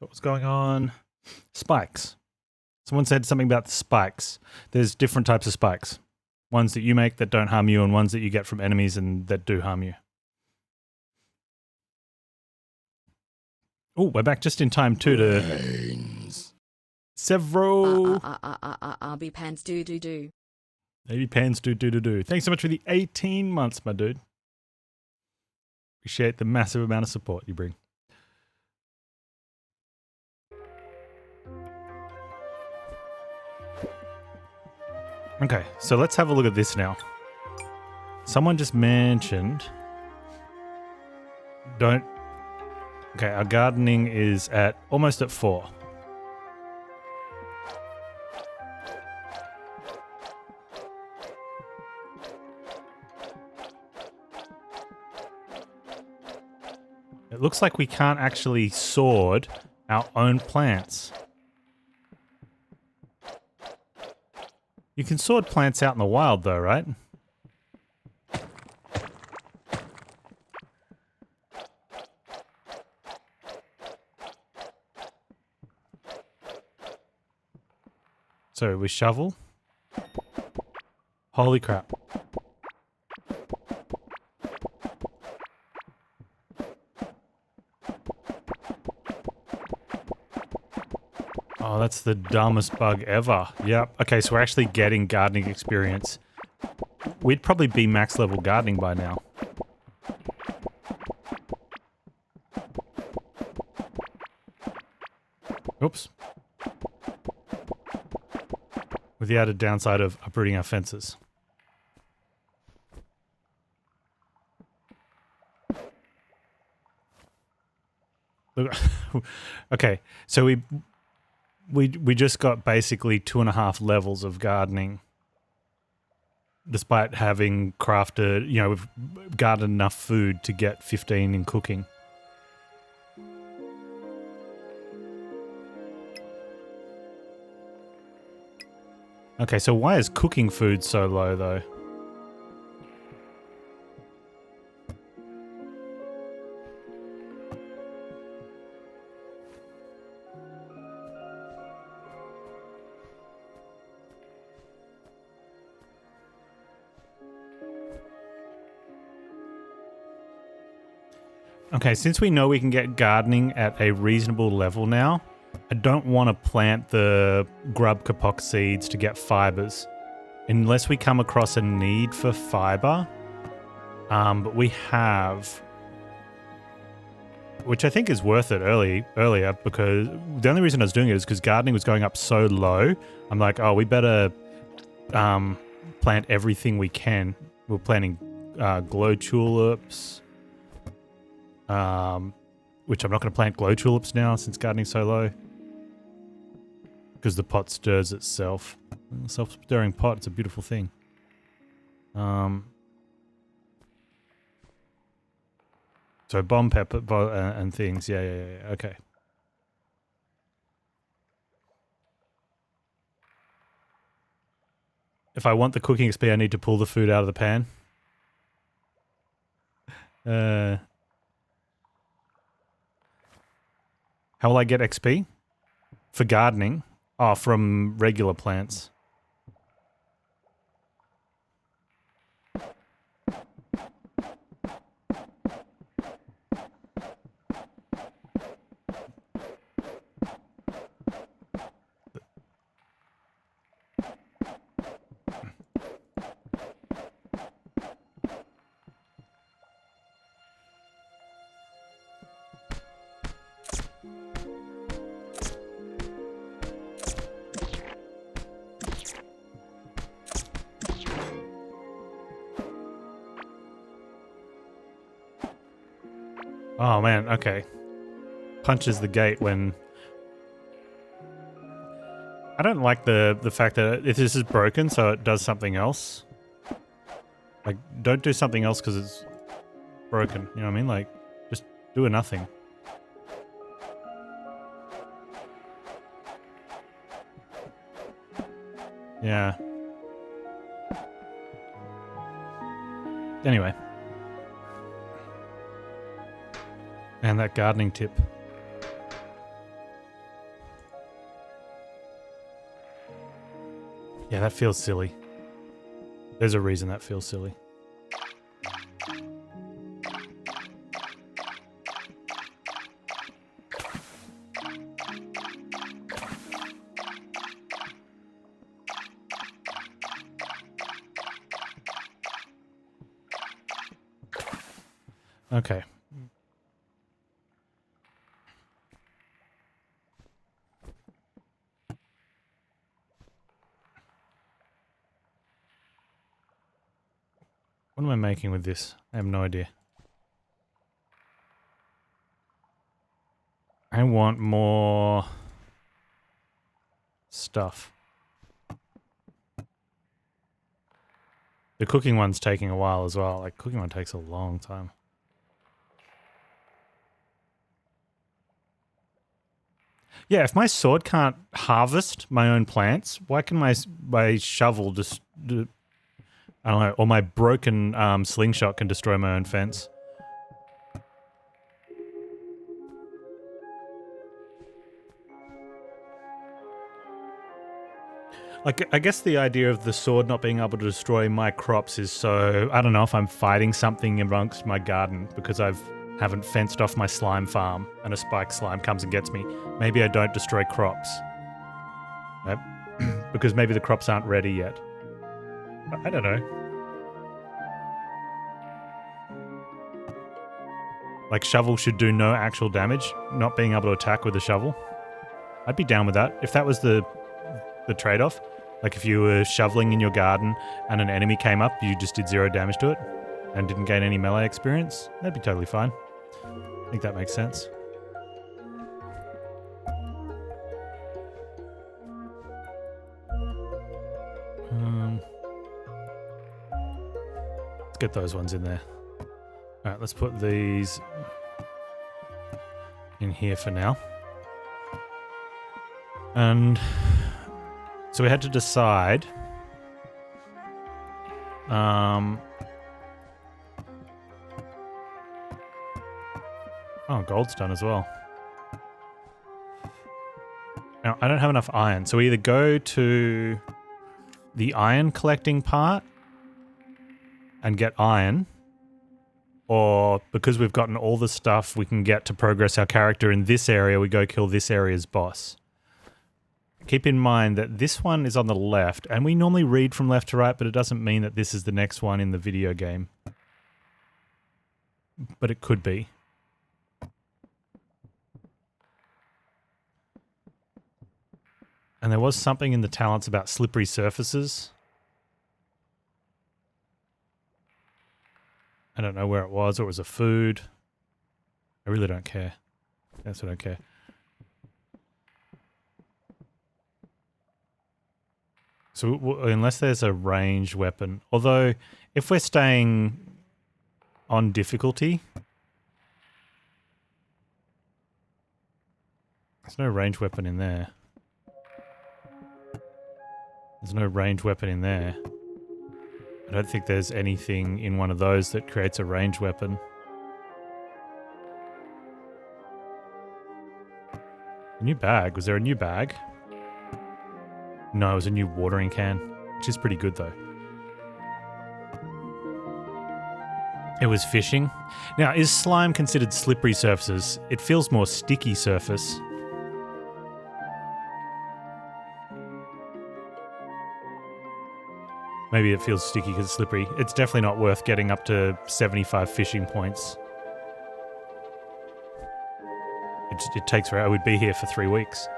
What was going on? Spikes. Someone said something about the spikes. There's different types of spikes. Ones that you make that don't harm you and ones that you get from enemies and that do harm you. Oh, we're back just in time too to... Several... I'll be Panz do. Maybe Panz do. Thanks so much for the 18 months, my dude. Appreciate the massive amount of support you bring. Okay, so let's have a look at this now. Someone just mentioned... Don't... Okay, our gardening is at almost at 4. It looks like we can't actually sword our own plants. You can sword plants out in the wild though, right? So we shovel. Holy crap. Oh, that's the dumbest bug ever. Yep. Okay, so we're actually getting gardening experience. We'd probably be max level gardening by now. Oops. With the added downside of uprooting our fences. Look, okay, so we just got basically 2.5 levels of gardening, despite having crafted, you know, we've garnered enough food to get 15 in cooking. Okay, so why is cooking food so low, though? Okay, since we know we can get gardening at a reasonable level now, I don't want to plant the grub kapok seeds to get fibers. Unless we come across a need for fiber. But we have... Which I think is worth it earlier, because the only reason I was doing it is because gardening was going up so low. I'm like, oh, we better plant everything we can. We're planting glow tulips. Which I'm not going to plant glow tulips now since gardening's so low. Because the pot stirs itself. Self-stirring pot, it's a beautiful thing. So bomb pepper and things, yeah, okay. If I want the cooking XP, I need to pull the food out of the pan. How will I get XP? For gardening? Oh, from regular plants. Oh man, okay. Punches the gate when... I don't like the fact that if this is broken, so it does something else. Like, don't do something else because it's broken, you know what I mean? Like, just do a nothing. Yeah. Anyway. And that gardening tip. that feels silly. There's a reason that feels silly. Okay. What am I making with this? I have no idea. I want more stuff. The cooking one's taking a while as well. Like, cooking one takes a long time. Yeah, if my sword can't harvest my own plants, why can my shovel just... I don't know, or my broken slingshot can destroy my own fence. Like, I guess the idea of the sword not being able to destroy my crops is so... I don't know if I'm fighting something amongst my garden because I haven't fenced off my slime farm and a spike slime comes and gets me. Maybe I don't destroy crops. Right? Because maybe the crops aren't ready yet. I don't know. Like, shovel should do no actual damage, not being able to attack with a shovel. I'd be down with that. If that was the trade-off, like if you were shoveling in your garden and an enemy came up, you just did 0 damage to it and didn't gain any melee experience, that'd be totally fine. I think that makes sense. Let's get those ones in there. Alright, let's put these in here for now. And so we had to decide oh, gold's done as well. Now, I don't have enough iron, so we either go to the iron collecting part and get iron, or because we've gotten all the stuff we can get to progress our character in this area, we go kill this area's boss. Keep in mind that this one is on the left, and we normally read from left to right, but it doesn't mean that this is the next one in the video game. But it could be. And there was something in the talents about slippery surfaces. I don't know where it was, or it was a food. I really don't care. That's what I don't care. So unless there's a ranged weapon, although if we're staying on difficulty, there's no ranged weapon in there. There's no ranged weapon in there. I don't think there's anything in one of those that creates a ranged weapon. A new bag? Was there a new bag? No, it was a new watering can, which is pretty good though. It was fishing. Now, is slime considered slippery surfaces? It feels more sticky surface. Maybe it feels sticky because it's slippery. It's definitely not worth getting up to 75 fishing points. It takes forever. I would be here for 3 weeks.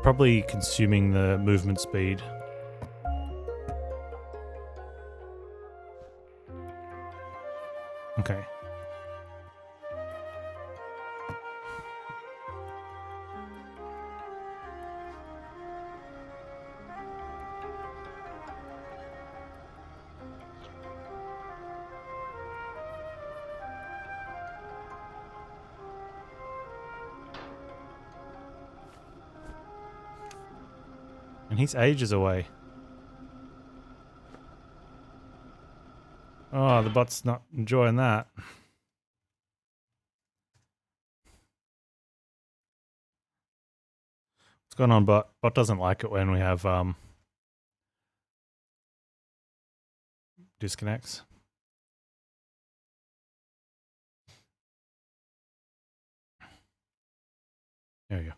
Probably consuming the movement speed. Okay. And he's ages away. Oh, the bot's not enjoying that. What's going on, bot? Bot doesn't like it when we have disconnects. There you go.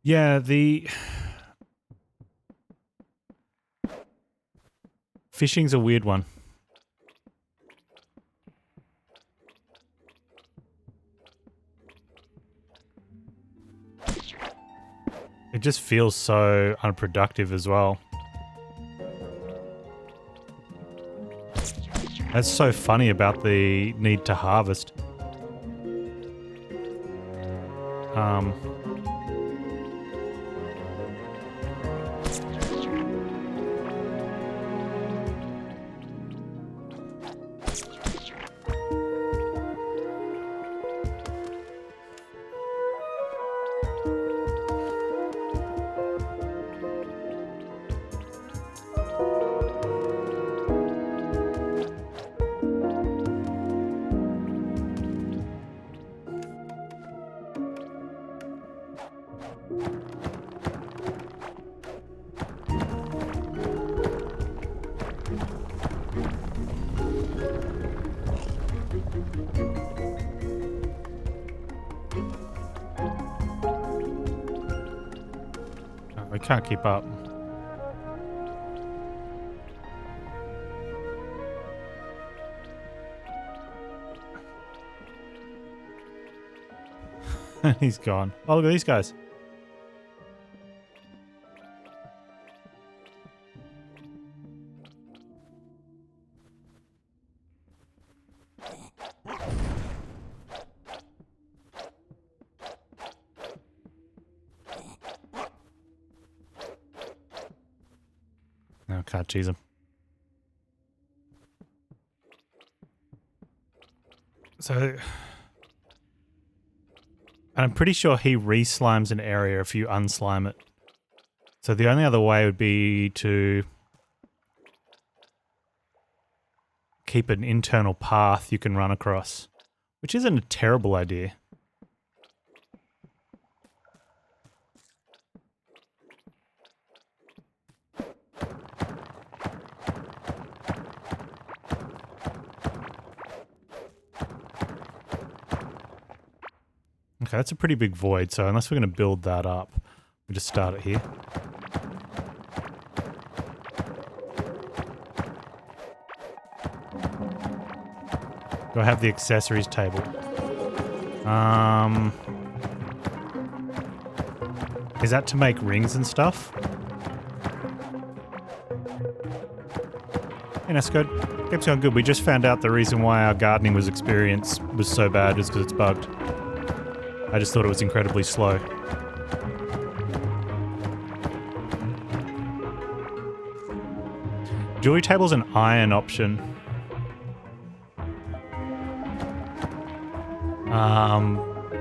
Yeah, the fishing's a weird one. It just feels so unproductive as well. That's so funny about the need to harvest. We can't keep up. He's gone. Oh, look at these guys. No, can't cheese him. So, I'm pretty sure he re-slimes an area if you unslime it. So the only other way would be to keep an internal path you can run across, which isn't a terrible idea. Okay, that's a pretty big void, so unless we're going to build that up, we just start it here. Do I have the accessories table? Is that to make rings and stuff? Yeah, that's good. Keeps going good. We just found out the reason why our gardening was so bad is because it's bugged. I just thought it was incredibly slow. Jewelry table's an iron option.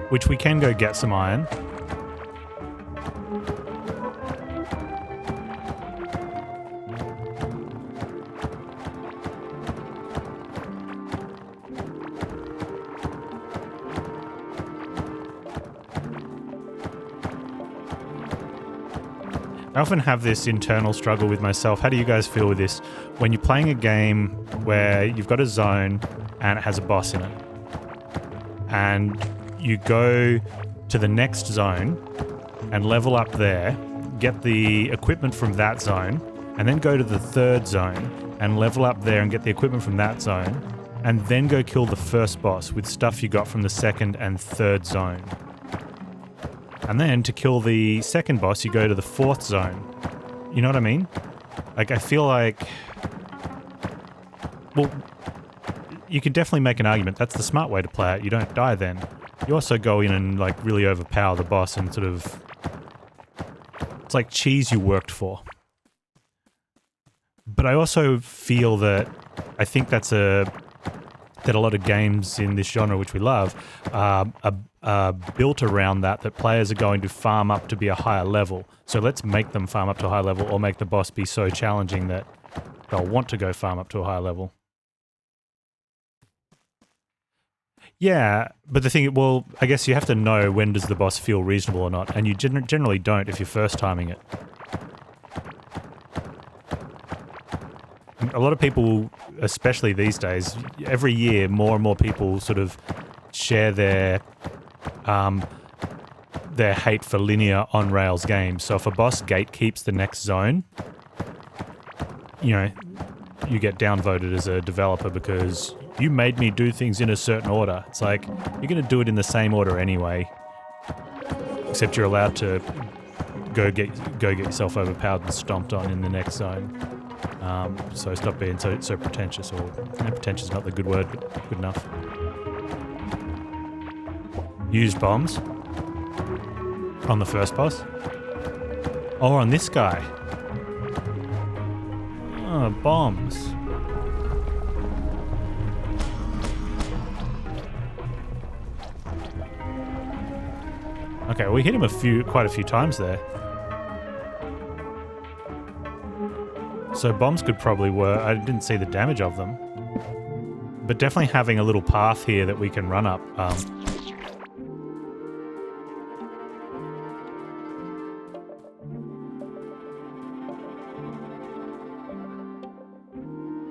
Which we can go get some iron. I often have this internal struggle with myself. How do you guys feel with this? When you're playing a game where you've got a zone and it has a boss in it, and you go to the next zone and level up there, get the equipment from that zone, and then go to the third zone and level up there and get the equipment from that zone, and then go kill the first boss with stuff you got from the second and third zone. And then to kill the second boss, you go to the fourth zone. You know what I mean? Like, I feel like... Well, you could definitely make an argument. That's the smart way to play it. You don't die then. You also go in and, like, really overpower the boss and sort of It's like cheese you worked for. But I also feel that I think that a lot of games in this genre, which we love, are built around that players are going to farm up to be a higher level. So let's make them farm up to a higher level, or make the boss be so challenging that they'll want to go farm up to a higher level. Yeah, but the thing, well, I guess you have to know when does the boss feel reasonable or not, and you generally don't if you're first timing it. A lot of people, especially these days, every year more and more people sort of share their hate for linear on-rails games. So if a boss gatekeeps the next zone, you know, you get downvoted as a developer because you made me do things in a certain order. It's like, you're going to do it in the same order anyway, except you're allowed to go get yourself overpowered and stomped on in the next zone. So stop being so pretentious, or pretentious is not the good word, but good enough. Use bombs on the first boss, or on this guy. Oh, bombs. Okay, we hit him quite a few times there. So bombs could probably work. I didn't see the damage of them. But definitely having a little path here that we can run up.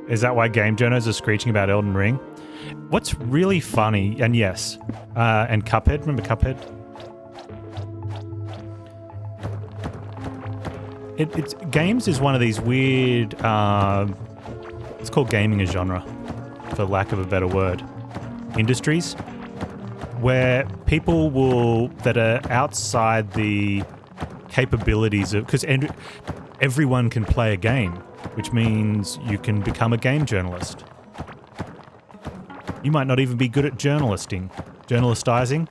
Is that why game journos are screeching about Elden Ring? What's really funny, and yes, and Cuphead, remember Cuphead? Games is one of these weird, it's called gaming a genre, for lack of a better word, industries, where people that are outside the capabilities of, because everyone can play a game, which means you can become a game journalist. You might not even be good at journalisting, journalisticating,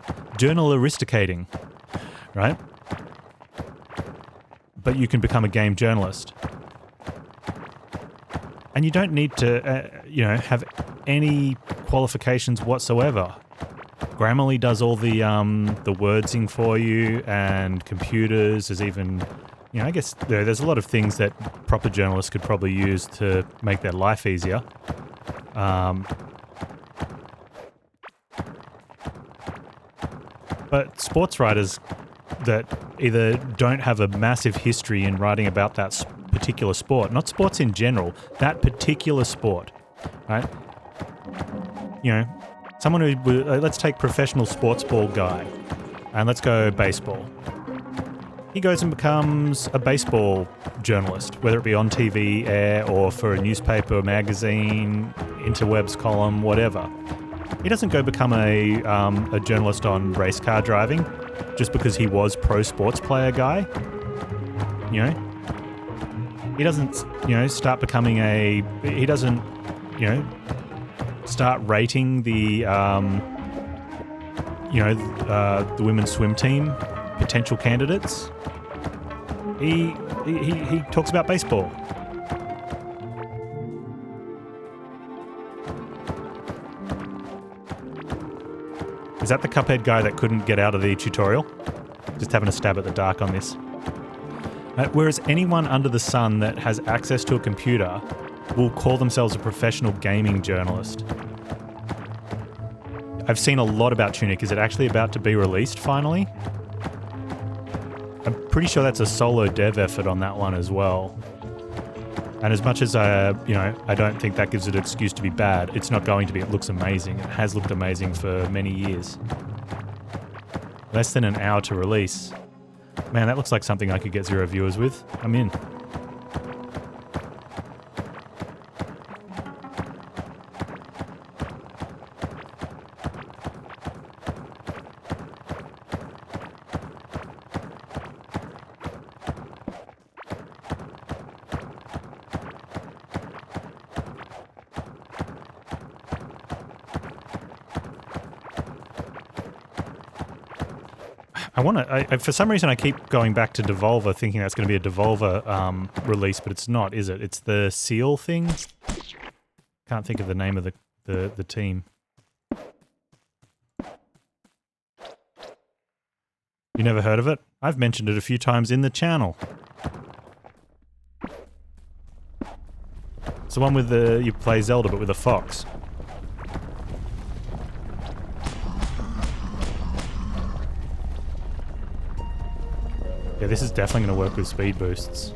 right? But you can become a game journalist. And you don't need to, have any qualifications whatsoever. Grammarly does all the wordsing for you, and computers. There's even, I guess there's a lot of things that proper journalists could probably use to make their life easier. But sports writers that either don't have a massive history in writing about that particular sport, not sports in general, that particular sport, right? Someone who, let's take professional sports ball guy, and let's go baseball. He goes and becomes a baseball journalist, whether it be on TV, air, or for a newspaper, magazine, interwebs column, whatever. He doesn't go become a journalist on race car driving just because he was pro sports player guy. He doesn't, start becoming he doesn't, start rating the women's swim team potential candidates. He talks about baseball. Is that the Cuphead guy that couldn't get out of the tutorial? Just having a stab at the dark on this. Whereas anyone under the sun that has access to a computer will call themselves a professional gaming journalist. I've seen a lot about Tunic. Is it actually about to be released finally? I'm pretty sure that's a solo dev effort on that one as well. And as much as I don't think that gives it an excuse to be bad, it's not going to be. It looks amazing. It has looked amazing for many years. Less than an hour to release. Man, that looks like something I could get 0 viewers with. I'm in. I want to... for some reason, I keep going back to Devolver, thinking that's going to be a Devolver release, but it's not, is it? It's the Seal thing? Can't think of the name of the team. You never heard of it? I've mentioned it a few times in the channel. It's the one with the... you play Zelda, but with a fox. Yeah, this is definitely going to work with speed boosts.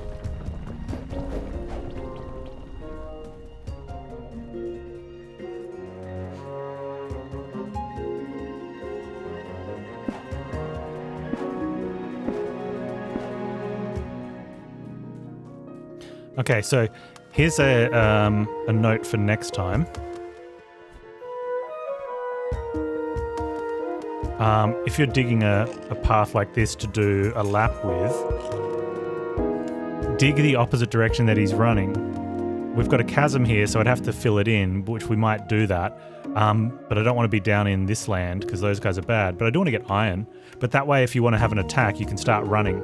Okay, so here's a note for next time. If you're digging a path like this to do a lap with, dig the opposite direction that he's running. We've got a chasm here, so I'd have to fill it in, which we might do that. But I don't want to be down in this land, because those guys are bad. But I do want to get iron. But that way, if you want to have an attack, you can start running.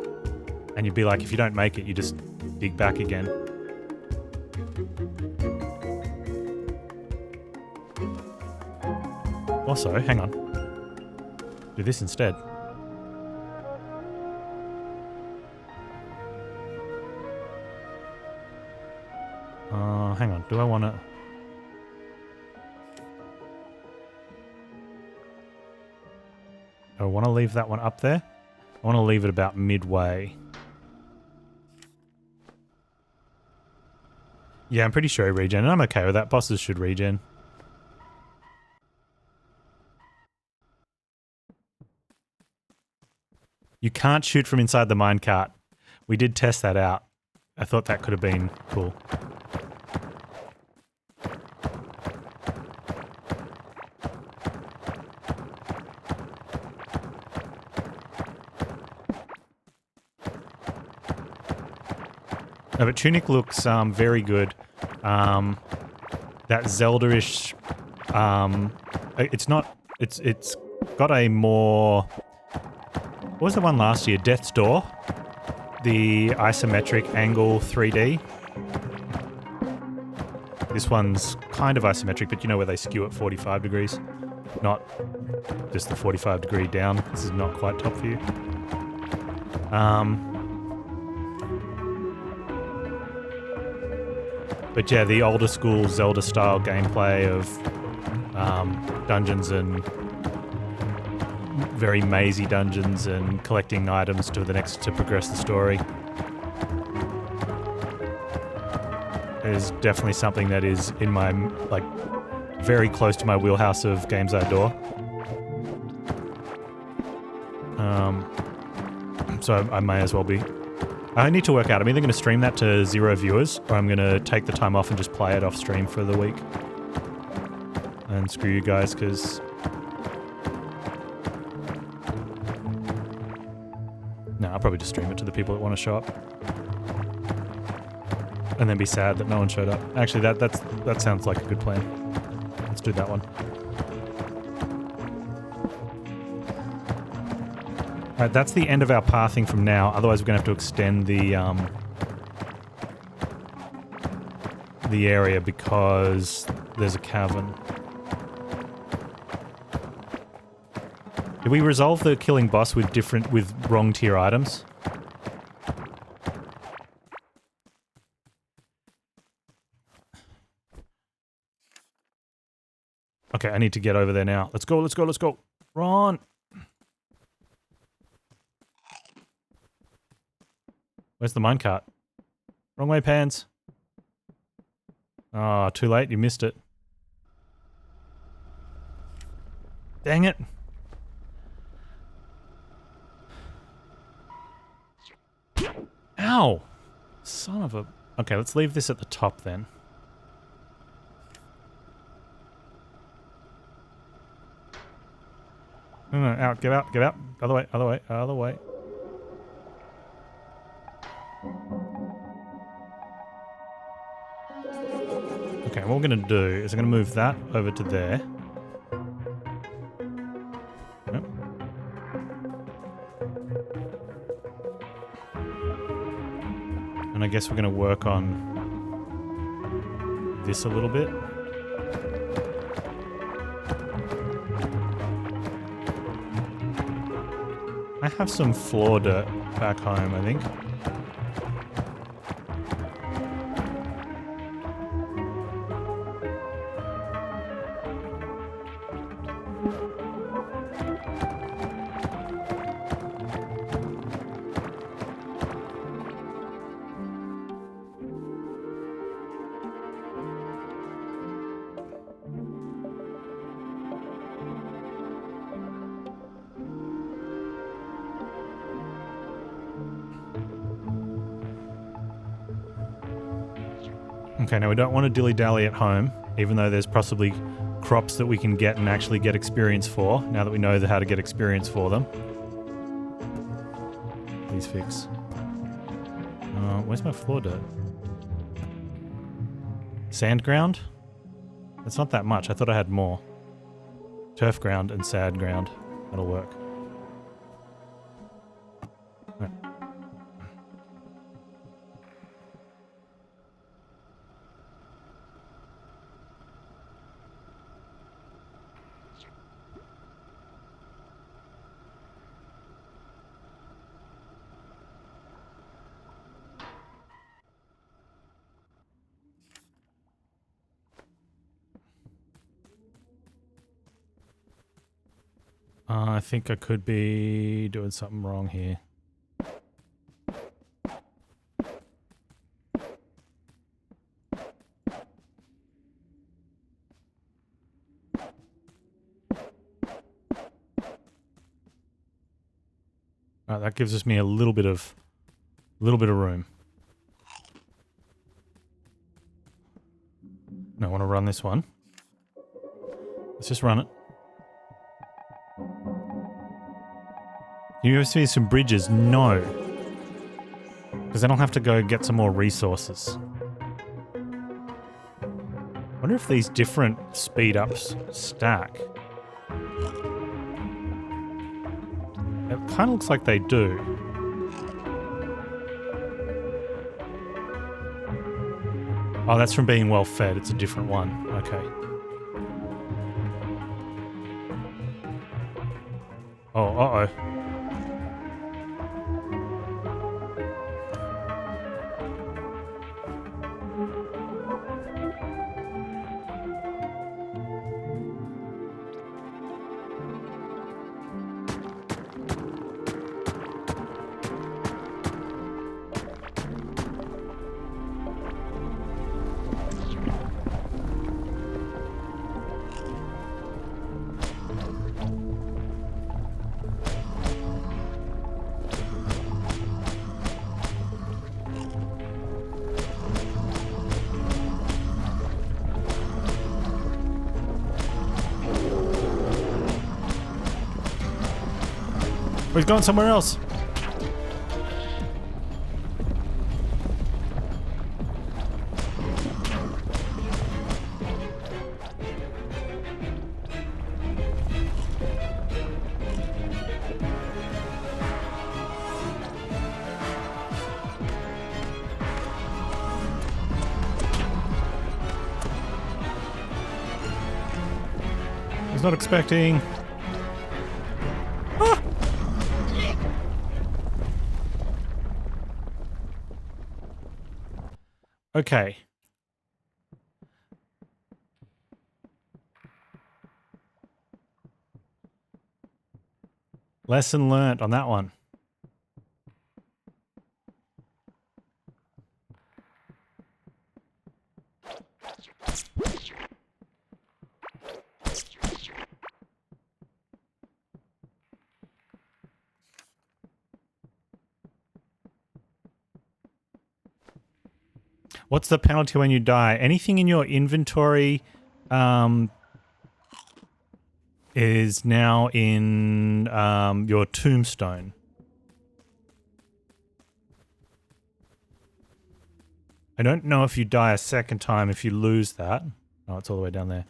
And you'd be like, if you don't make it, you just dig back again. Also, hang on. Do this instead. Hang on. Do I want to... I want to leave that one up there. I want to leave it about midway. Yeah, I'm pretty sure I regen, and I'm okay with that. Bosses should regen. You can't shoot from inside the minecart. We did test that out. I thought that could have been cool. No, but Tunic looks very good. That Zelda-ish... it's not... It's got a more... What was the one last year? Death's Door? The isometric angle 3D. This one's kind of isometric, but you know where they skew at 45 degrees. Not just the 45 degree down. This is not quite top view. But yeah, the older school Zelda style gameplay of dungeons and very mazy dungeons and collecting items to progress the story is definitely something that is in my, like, very close to my wheelhouse of games I adore. So I may as well be. I need to work out. I'm either going to stream that to 0 viewers, or I'm going to take the time off and just play it off stream for the week. And screw you guys, because... No, I'll probably just stream it to the people that want to show up. And then be sad that no one showed up. Actually, that sounds like a good plan. Let's do that one. Alright, that's the end of our pathing from now. Otherwise, we're going to have to extend the area because there's a cavern. Did we resolve the killing boss with wrong tier items? Okay, I need to get over there now. Let's go, let's go, let's go. Run! Where's the minecart? Wrong way, Panz. Oh, too late. You missed it. Dang it. Ow! Son of a... Okay, let's leave this at the top then. No, out, get out, get out. Other way, other way, other way. Okay, what we're going to do is I'm going to move that over to there. Yep. And I guess we're going to work on this a little bit. I have some floor dirt back home, I think. Okay, now we don't want to dilly-dally at home, even though there's possibly crops that we can get and actually get experience for, now that we know how to get experience for them. Please fix. Where's my floor dirt? Sand ground? That's not that much. I thought I had more. Turf ground and sand ground. That'll work. Right. I think I could be doing something wrong here. That gives us me a little bit of room. No, I want to run this one. Let's just run it. You ever see some bridges? No. Because then I'll have to go get some more resources. I wonder if these different speed ups stack. It kind of looks like they do. Oh, that's from being well fed. It's a different one. Okay. Oh, uh-oh. He's going somewhere else. He's not expecting. Okay. Lesson learnt on that one. What's the penalty when you die? Anything in your inventory is now in your tombstone. I don't know if you die a second time if you lose that. Oh, it's all the way down there.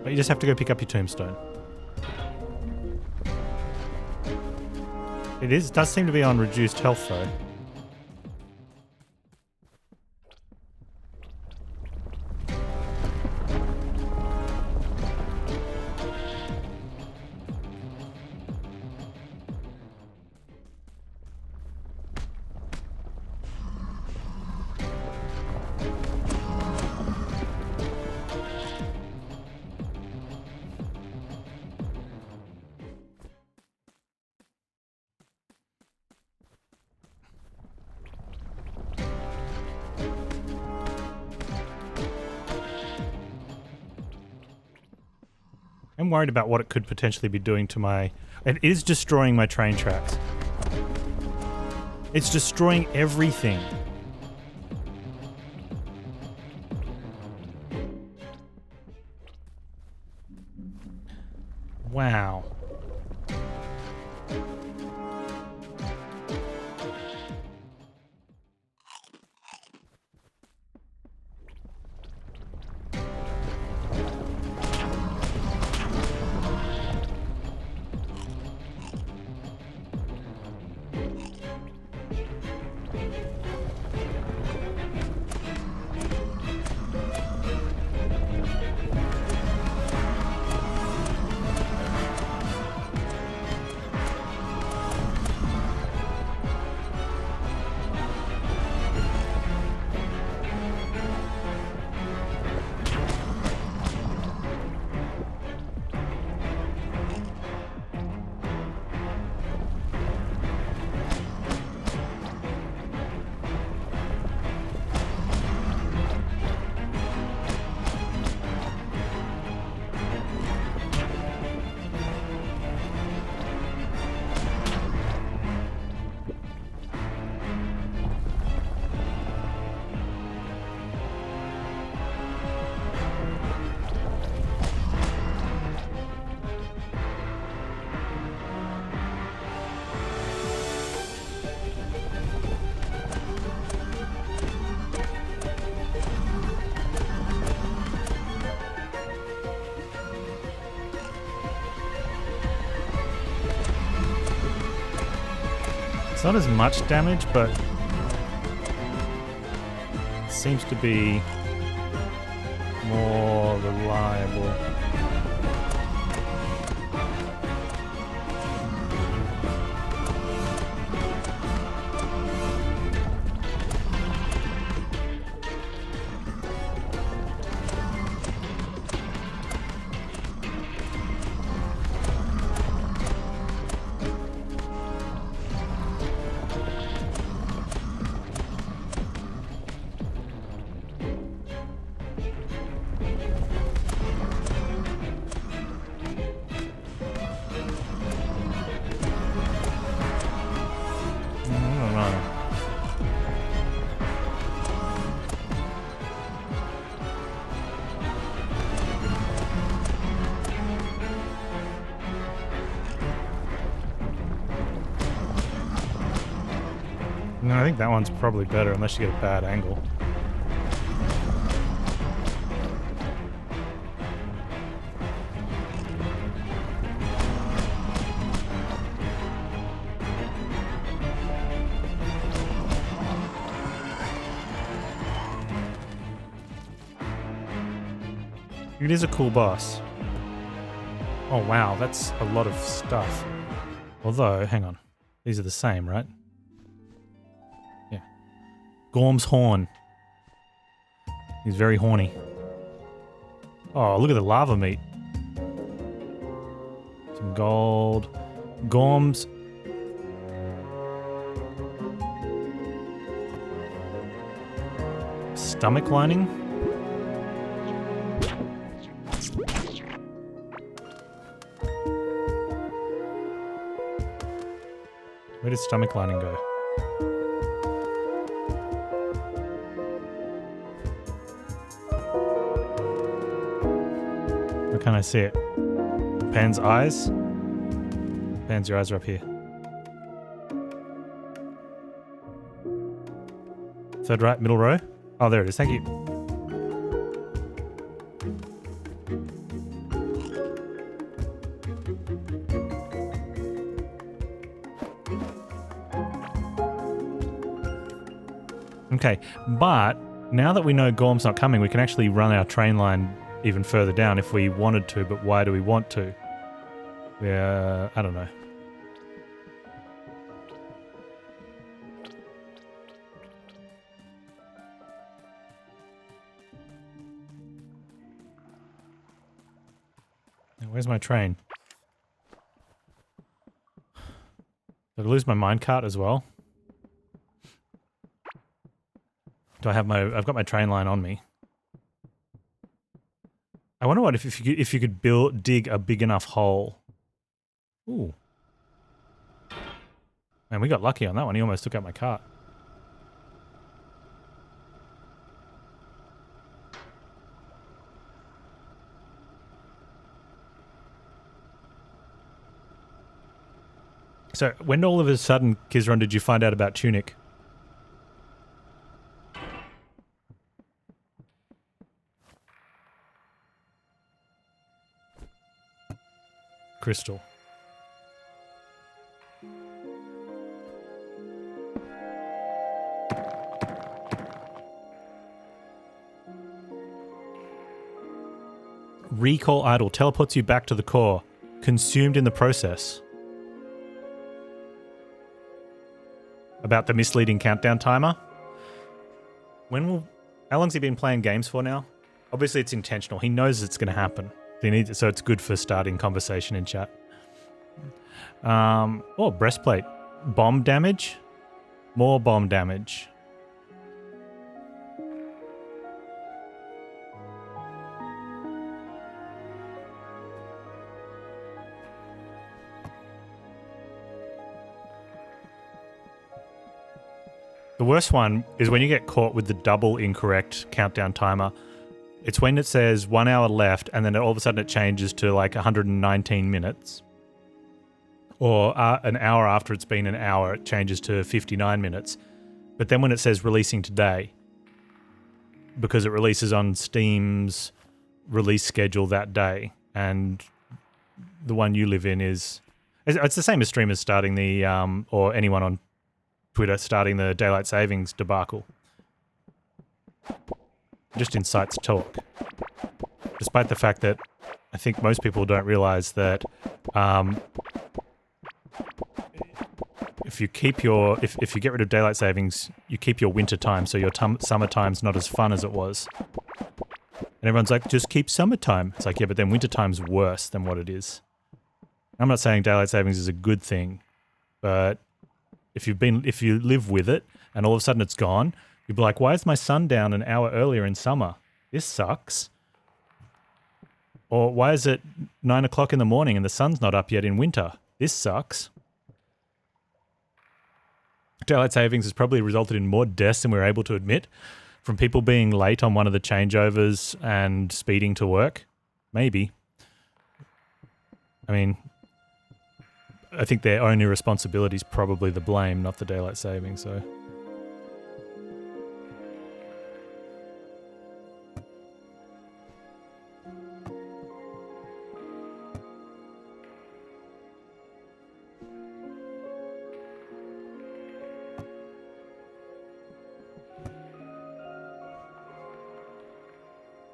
But You just have to go pick up your tombstone. It does seem to be on reduced health though. I'm worried about what it could potentially be doing to my... It is destroying my train tracks. It's destroying everything. Wow. It's not as much damage, but it seems to be more reliable. No, I think that one's probably better unless you get a bad angle. It is a cool boss. Oh wow, that's a lot of stuff. Although, hang on. These are the same, right? Yeah. Gorm's horn. He's very horny. Oh, look at the lava meat. Some gold. Gorm's... stomach lining? Where did stomach lining go? Where can I see it? Panz eyes? Panz, your eyes are up here. Third right, middle row. Oh, there it is. Thank you. Okay, but now that we know Gorm's not coming, we can actually run our train line even further down if we wanted to, but why do we want to? Yeah, I don't know. Where's my train? Did I lose my minecart as well? Do I have my... I've got my train line on me. I wonder what if you could dig a big enough hole. Ooh. Man, we got lucky on that one. He almost took out my cart. So, when all of a sudden, Kizron, did you find out about Tunic? Crystal. Recall idle teleports you back to the core. Consumed in the process. About the misleading countdown timer. How long's he been playing games for now? Obviously it's intentional. He knows it's going to happen. So it's good for starting conversation in chat. Oh, breastplate. Bomb damage. More bomb damage. The worst one is when you get caught with the double incorrect countdown timer. It's when it says 1 hour left and then all of a sudden it changes to like 119 minutes. Or an hour after it's been an hour, it changes to 59 minutes. But then when it says releasing today, because it releases on Steam's release schedule that day, and the one you live in is... It's the same as streamers starting the... or anyone on Twitter starting the daylight savings debacle. Just incites talk. Despite the fact that I think most people don't realize that if you keep your if you get rid of daylight savings, you keep your winter time, so your summer time's not as fun as it was. And everyone's like, just keep summertime. It's like, yeah, but then winter time's worse than what it is. I'm not saying daylight savings is a good thing, but if you live with it and all of a sudden it's gone, you'd be like, why is my sun down an hour earlier in summer? This sucks. Or why is it 9 o'clock in the morning and the sun's not up yet in winter? This sucks. Daylight savings has probably resulted in more deaths than we're able to admit from people being late on one of the changeovers and speeding to work. Maybe. I mean, I think their own irresponsibility is probably the blame, not the daylight savings, so...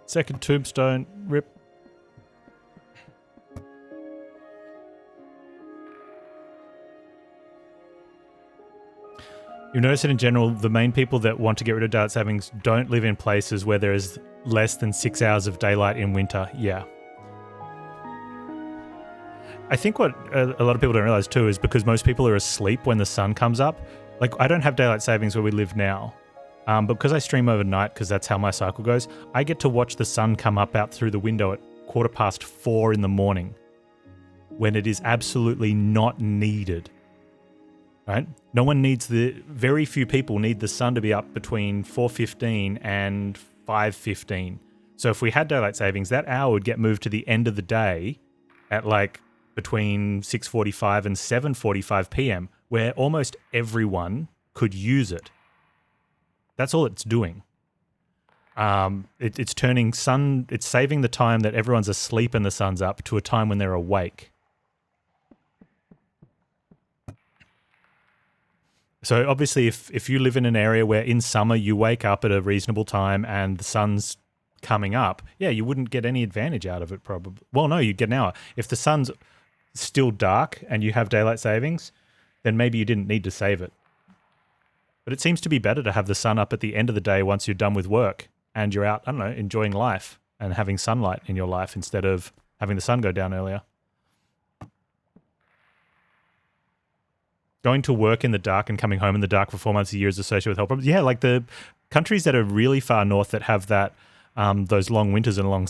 Second tombstone, rip. You've noticed that in general, the main people that want to get rid of daylight savings don't live in places where there is less than 6 hours of daylight in winter. Yeah. I think what a lot of people don't realize too is because most people are asleep when the sun comes up. Like, I don't have daylight savings where we live now. But because I stream overnight, because that's how my cycle goes, I get to watch the sun come up out through the window at 4:15 in the morning when it is absolutely not needed. Right? No one needs very few people need the sun to be up between 4:15 and 5:15. So if we had daylight savings, that hour would get moved to the end of the day at like between 6:45 and 7:45 p.m., where almost everyone could use it. That's all it's doing. It's saving the time that everyone's asleep and the sun's up to a time when they're awake. So obviously if you live in an area where in summer you wake up at a reasonable time and the sun's coming up, yeah, you wouldn't get any advantage out of it probably. Well, no, you'd get an hour. If the sun's still dark and you have daylight savings, then maybe you didn't need to save it. But it seems to be better to have the sun up at the end of the day once you're done with work and you're out, I don't know, enjoying life and having sunlight in your life instead of having the sun go down earlier. Going to work in the dark and coming home in the dark for 4 months a year is associated with health problems. Yeah, like the countries that are really far north that have that those long winters and long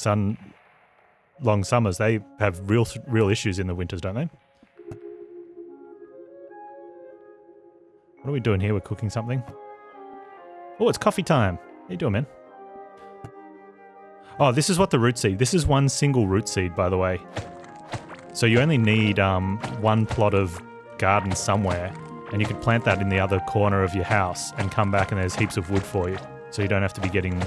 summers, they have real issues in the winters, don't they? What are we doing here? We're cooking something. Oh, it's coffee time. How you doing, man? Oh, this is what the root seed. This is one single root seed, by the way. So you only need one plot of garden somewhere, and you could plant that in the other corner of your house and come back and there's heaps of wood for you. So you don't have to be getting...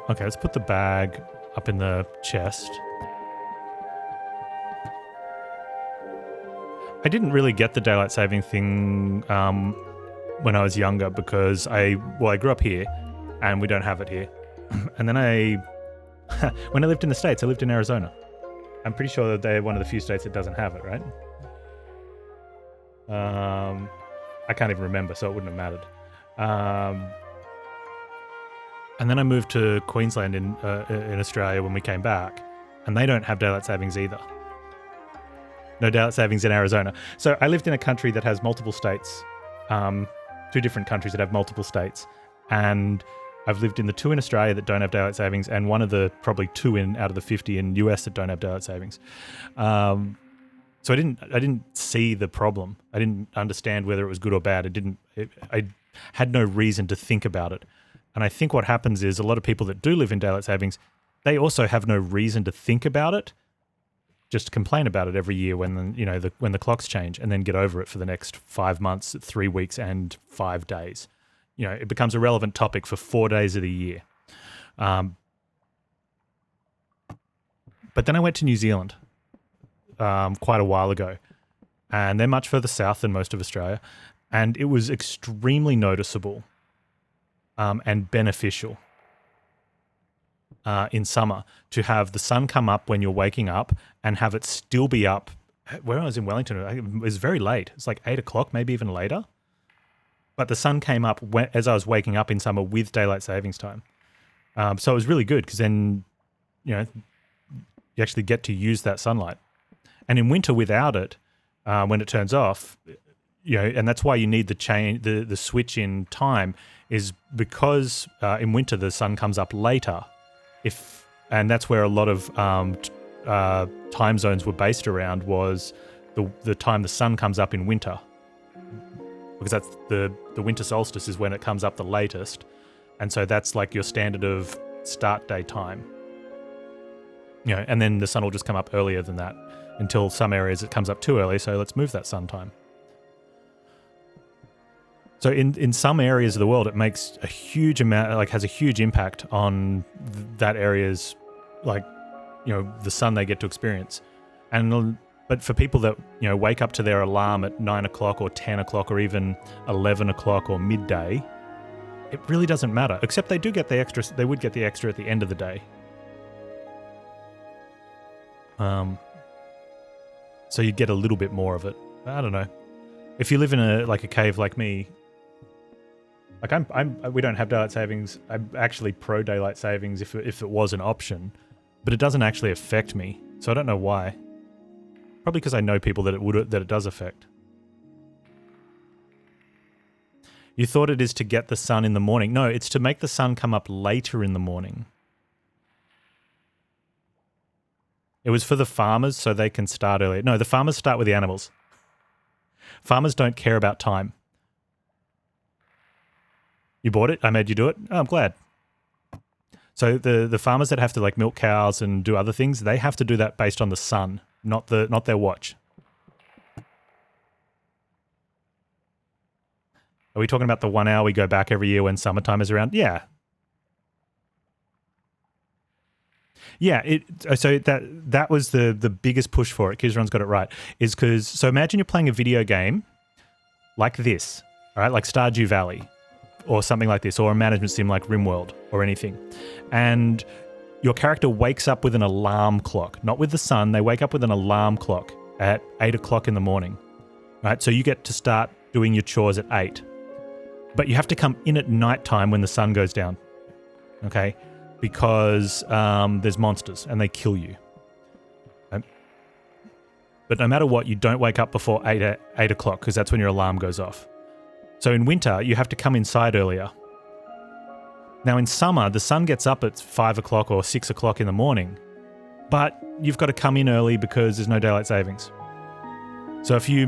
Okay, let's put the bag up in the chest. I didn't really get the daylight saving thing when I was younger because I grew up here and we don't have it here. And then when I lived in the States, I lived in Arizona. I'm pretty sure that they're one of the few states that doesn't have it, right? I can't even remember, so it wouldn't have mattered. And then I moved to Queensland in Australia when we came back, and they don't have daylight savings either. No daylight savings in Arizona. So I lived in a country that has multiple states, 2 different countries that have multiple states, and I've lived in the 2 in Australia that don't have daylight savings, and one of the probably 2 out of the 50 in US that don't have daylight savings. So I didn't see the problem. I didn't understand whether it was good or bad. I had no reason to think about it. And I think what happens is a lot of people that do live in daylight savings, they also have no reason to think about it, just complain about it every year when the clocks change, and then get over it for the next 5 months, 3 weeks, and 5 days. It becomes a relevant topic for 4 days of the year. But then I went to New Zealand quite a while ago, and they're much further south than most of Australia, and it was extremely noticeable and beneficial in summer to have the sun come up when you're waking up and have it still be up. Where I was in Wellington, it was very late. It's like 8 o'clock, maybe even later. But the sun came up as I was waking up in summer with daylight savings time. So it was really good because then, you actually get to use that sunlight. And in winter without it, when it turns off, and that's why you need the switch in time, is because in winter the sun comes up later. And that's where a lot of time zones were based around, was the time the sun comes up in winter, because that's the winter solstice is when it comes up the latest, and so that's like your standard of start day time. And then the sun will just come up earlier than that until some areas it comes up too early, so let's move that sun time. So in some areas of the world, it makes a huge amount, has a huge impact on that area's, the sun they get to experience. But for people that, wake up to their alarm at 9 o'clock or 10 o'clock or even 11 o'clock or midday, it really doesn't matter. Except they do get the extra, they would get the extra at the end of the day. So you'd get a little bit more of it. I don't know. If you live in a cave like me, we don't have daylight savings. I'm actually pro daylight savings if it was an option, but it doesn't actually affect me. So I don't know why. Probably because I know people that it does affect. You thought it is to get the sun in the morning. No, it's to make the sun come up later in the morning. It was for the farmers so they can start earlier. No, the farmers start with the animals. Farmers don't care about time. You bought it? I made you do it? Oh, I'm glad. So the farmers that have to milk cows and do other things, they have to do that based on the sun, not their watch. Are we talking about the 1 hour we go back every year when summertime is around? Yeah, Yeah, so that was the biggest push for it. Kizron's got it right. Is because, so imagine you're playing a video game like this, all right, like Stardew Valley or something like this, or a management sim like RimWorld or anything. And your character wakes up with an alarm clock, not with the sun. They wake up with an alarm clock at 8 o'clock in the morning, right? So you get to start doing your chores at 8. But you have to come in at nighttime when the sun goes down, okay? Because there's monsters and they kill you. Okay? But no matter what, you don't wake up before 8 o'clock because that's when your alarm goes off. So in winter, you have to come inside earlier. Now in summer, the sun gets up at 5 o'clock or 6 o'clock in the morning, but you've got to come in early because there's no daylight savings. So if you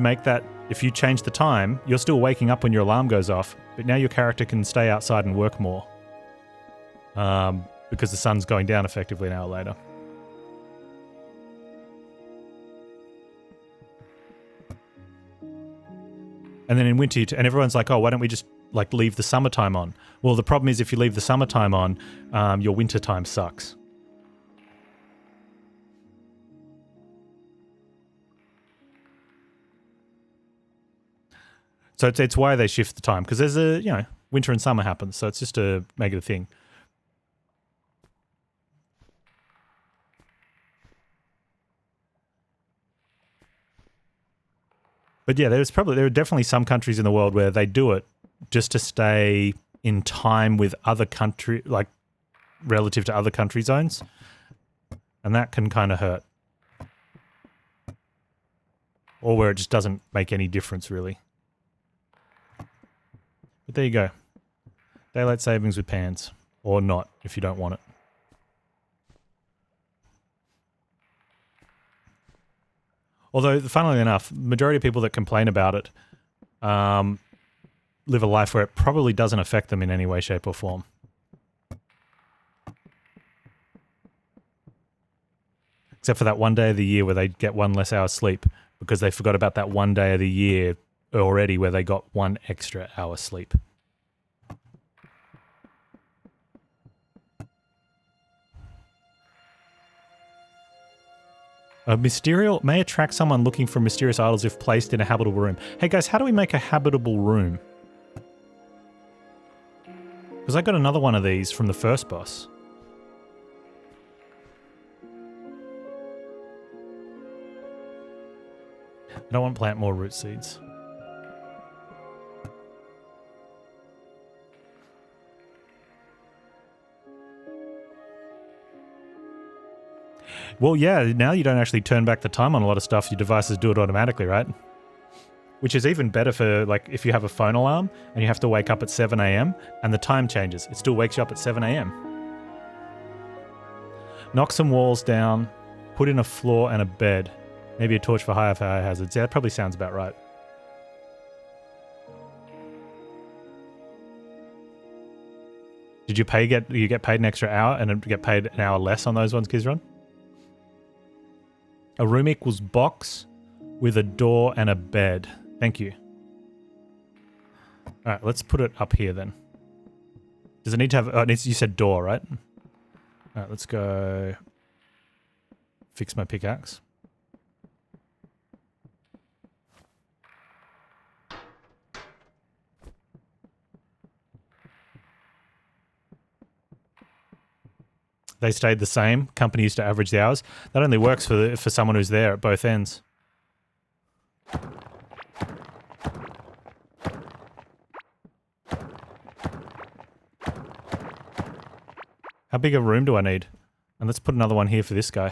change the time, you're still waking up when your alarm goes off, but now your character can stay outside and work more. Because the sun's going down effectively an hour later. And then in winter, and everyone's like, oh, why don't we just like leave the summertime on? Well, the problem is if you leave the summertime on, your winter time sucks. So it's why they shift the time, because there's winter and summer happens, so it's just to make it a thing. But yeah, there are definitely some countries in the world where they do it just to stay in time with other country, like relative to other country zones. And that can kind of hurt. Or where it just doesn't make any difference really. But there you go. Daylight savings with Panz. Or not, if you don't want it. Although, funnily enough, the majority of people that complain about it live a life where it probably doesn't affect them in any way, shape, or form. Except for that one day of the year where they get one less hour sleep because they forgot about that one day of the year already where they got 1 extra hour sleep. A mysterious may attract someone looking for mysterious idols if placed in a habitable room. Hey guys, how do we make a habitable room? Because I got another one of these from the first boss. I don't want to plant more root seeds. Well, yeah, now you don't actually turn back the time on a lot of stuff. Your devices do it automatically, right? Which is even better for, like, if you have a phone alarm and you have to wake up at 7 a.m. and the time changes. It still wakes you up at 7 a.m. Knock some walls down, put in a floor and a bed. Maybe a torch for higher fire hazards. Yeah, that probably sounds about right. Did you get paid an extra hour and get paid an hour less on those ones, Kizron? A room equals box with a door and a bed. Thank you. All right, let's put it up here then. Does it need to have... Oh, you said door, right? All right, let's go fix my pickaxe. They stayed the same. Company used to average the hours. That only works for someone who's there at both ends. How big a room do I need? And let's put another one here for this guy.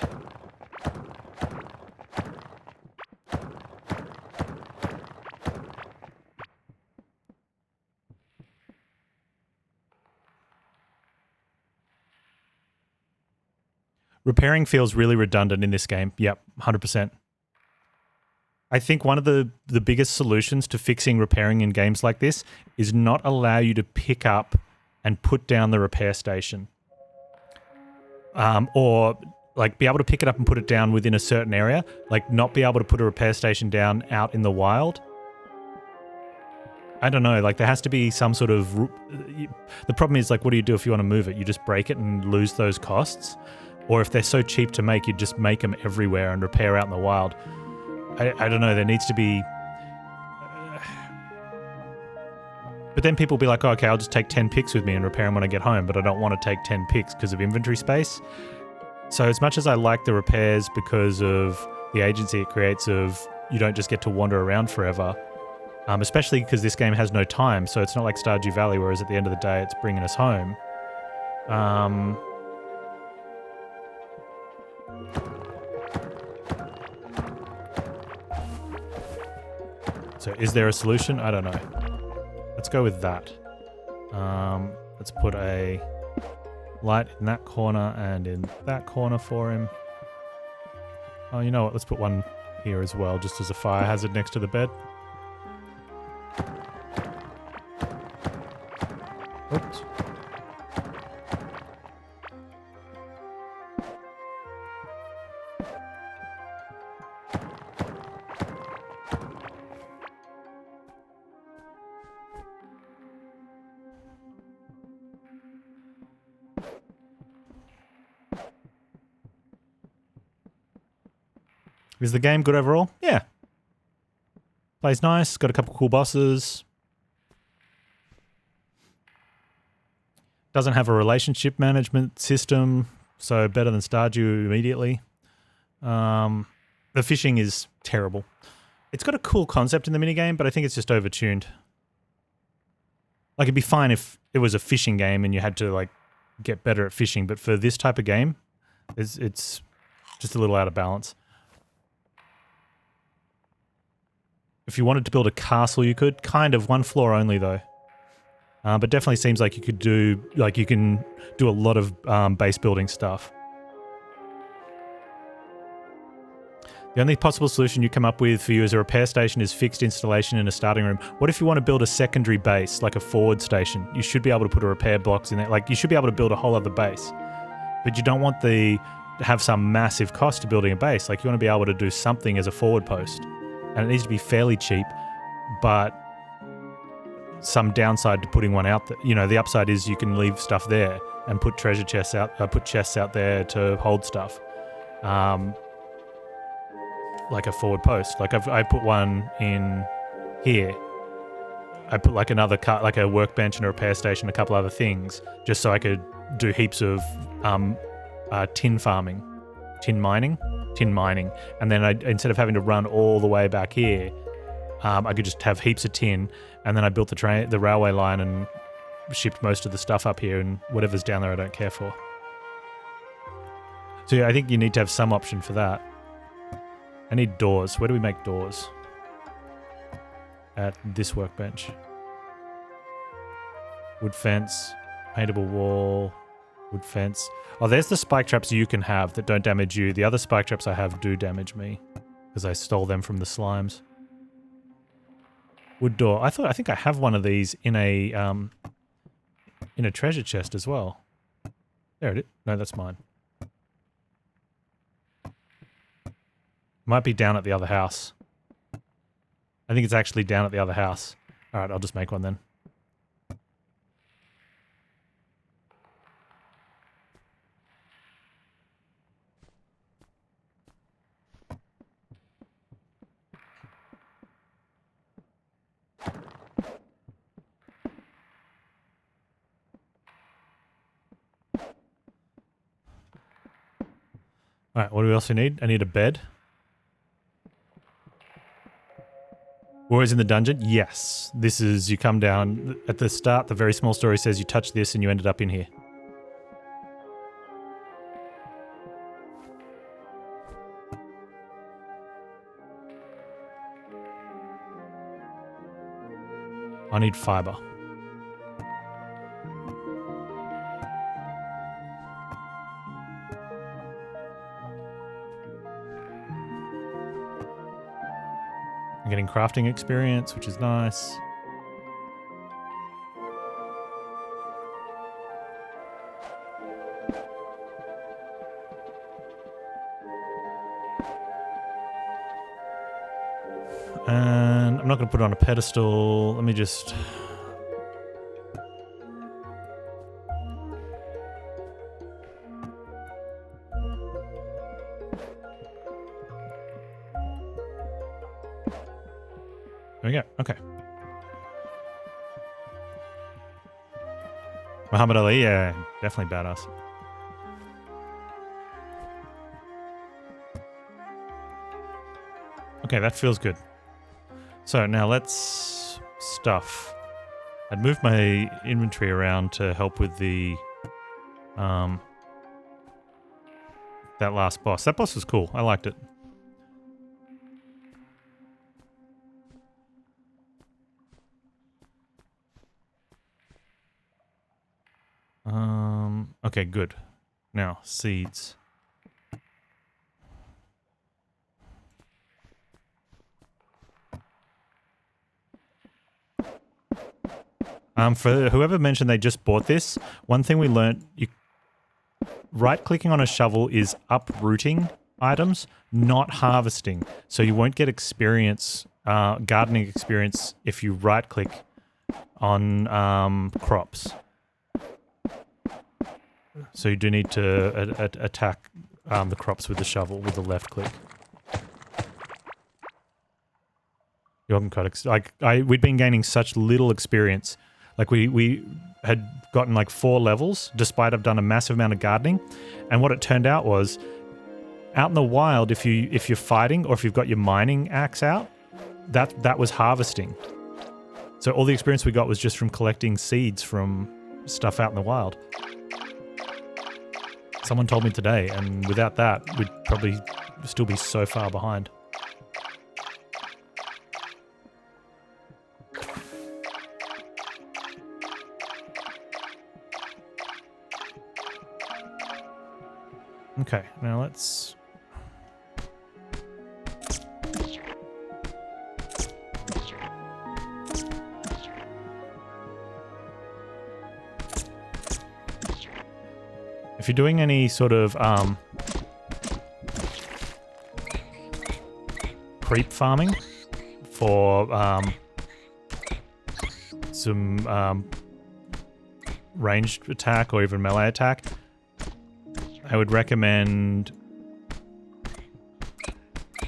Repairing feels really redundant in this game. Yep, 100%. I think one of the biggest solutions to fixing repairing in games like this is not allow you to pick up and put down the repair station. Or like be able to pick it up and put it down within a certain area. Like not be able to put a repair station down out in the wild. I don't know, like there has to be some sort of... The problem is like what do you do if you want to move it? You just break it and lose those costs. Or if they're so cheap to make, you just make them everywhere and repair out in the wild. I don't know, there needs to be... But then people will be like, oh, okay, I'll just take 10 picks with me and repair them when I get home, but I don't want to take 10 picks because of inventory space. So as much as I like the repairs because of the agency it creates of you don't just get to wander around forever, especially because this game has no time, so it's not like Stardew Valley, whereas at the end of the day it's bringing us home. So is there a solution? I don't know. Let's go with that. Let's put a light in that corner and in that corner for him. Oh, you know what? Let's put one here as well, just as a fire hazard next to the bed. Oops. Is the game good overall? Yeah. Plays nice, got a couple cool bosses. Doesn't have a relationship management system, so better than Stardew immediately. The fishing is terrible. It's got a cool concept in the minigame, but I think it's just overtuned. Like, it'd be fine if it was a fishing game and you had to, like, get better at fishing, but for this type of game, it's just a little out of balance. If you wanted to build a castle, you could. Kind of, one floor only, though. But definitely seems like you could do, like, you can do a lot of base building stuff. The only possible solution you come up with for you as a repair station is fixed installation in a starting room. What if you want to build a secondary base, like a forward station? You should be able to put a repair box in there. Like, you should be able to build a whole other base. But you don't want to have some massive cost to building a base. Like, you want to be able to do something as a forward post. And it needs to be fairly cheap, but some downside to putting one out there. You know, the upside is you can leave stuff there and put treasure chests out, put chests out there to hold stuff. Like a forward post. Like I put one in here. I put like another cut, like a workbench and a repair station, a couple other things, just so I could do heaps of tin farming, tin mining, and then instead of having to run all the way back here, I could just have heaps of tin, and then I built the railway line and shipped most of the stuff up here, and whatever's down there I don't care for. So yeah, I think you need to have some option for that. I need doors. Where do we make doors? At this workbench. Wood fence, paintable wall, wood fence. Oh, there's the spike traps you can have that don't damage you. The other spike traps I have do damage me because I stole them from the slimes. Wood door. I think I have one of these in a treasure chest as well. There it is. No, that's mine. Might be down at the other house. I think it's actually down at the other house. All right, I'll just make one then. All right, what do we also need? I need a bed. Warriors in the dungeon? Yes. This is, you come down at the start, the very small story says you touch this and you ended up in here. I need fiber. I'm getting crafting experience, which is nice. And I'm not going to put it on a pedestal. Let me just... There we go. Okay. Muhammad Ali, yeah, definitely badass. Okay, that feels good. So now let's stuff. I'd move my inventory around to help with the that last boss. That boss was cool. I liked it. Okay, good. Now, seeds. For whoever mentioned they just bought this, one thing we learned, right-clicking on a shovel is uprooting items, not harvesting. So you won't get experience, gardening experience, if you right-click on crops. So you do need to attack the crops with the shovel with the left click. We'd been gaining such little experience. Like we had gotten like 4 levels, despite I've done a massive amount of gardening. And what it turned out was, out in the wild, if you're fighting or if you've got your mining axe out, that was harvesting. So all the experience we got was just from collecting seeds from stuff out in the wild. Someone told me today, and without that, we'd probably still be so far behind. Okay, now let's... If you're doing any sort of creep farming for some ranged attack or even melee attack, I would recommend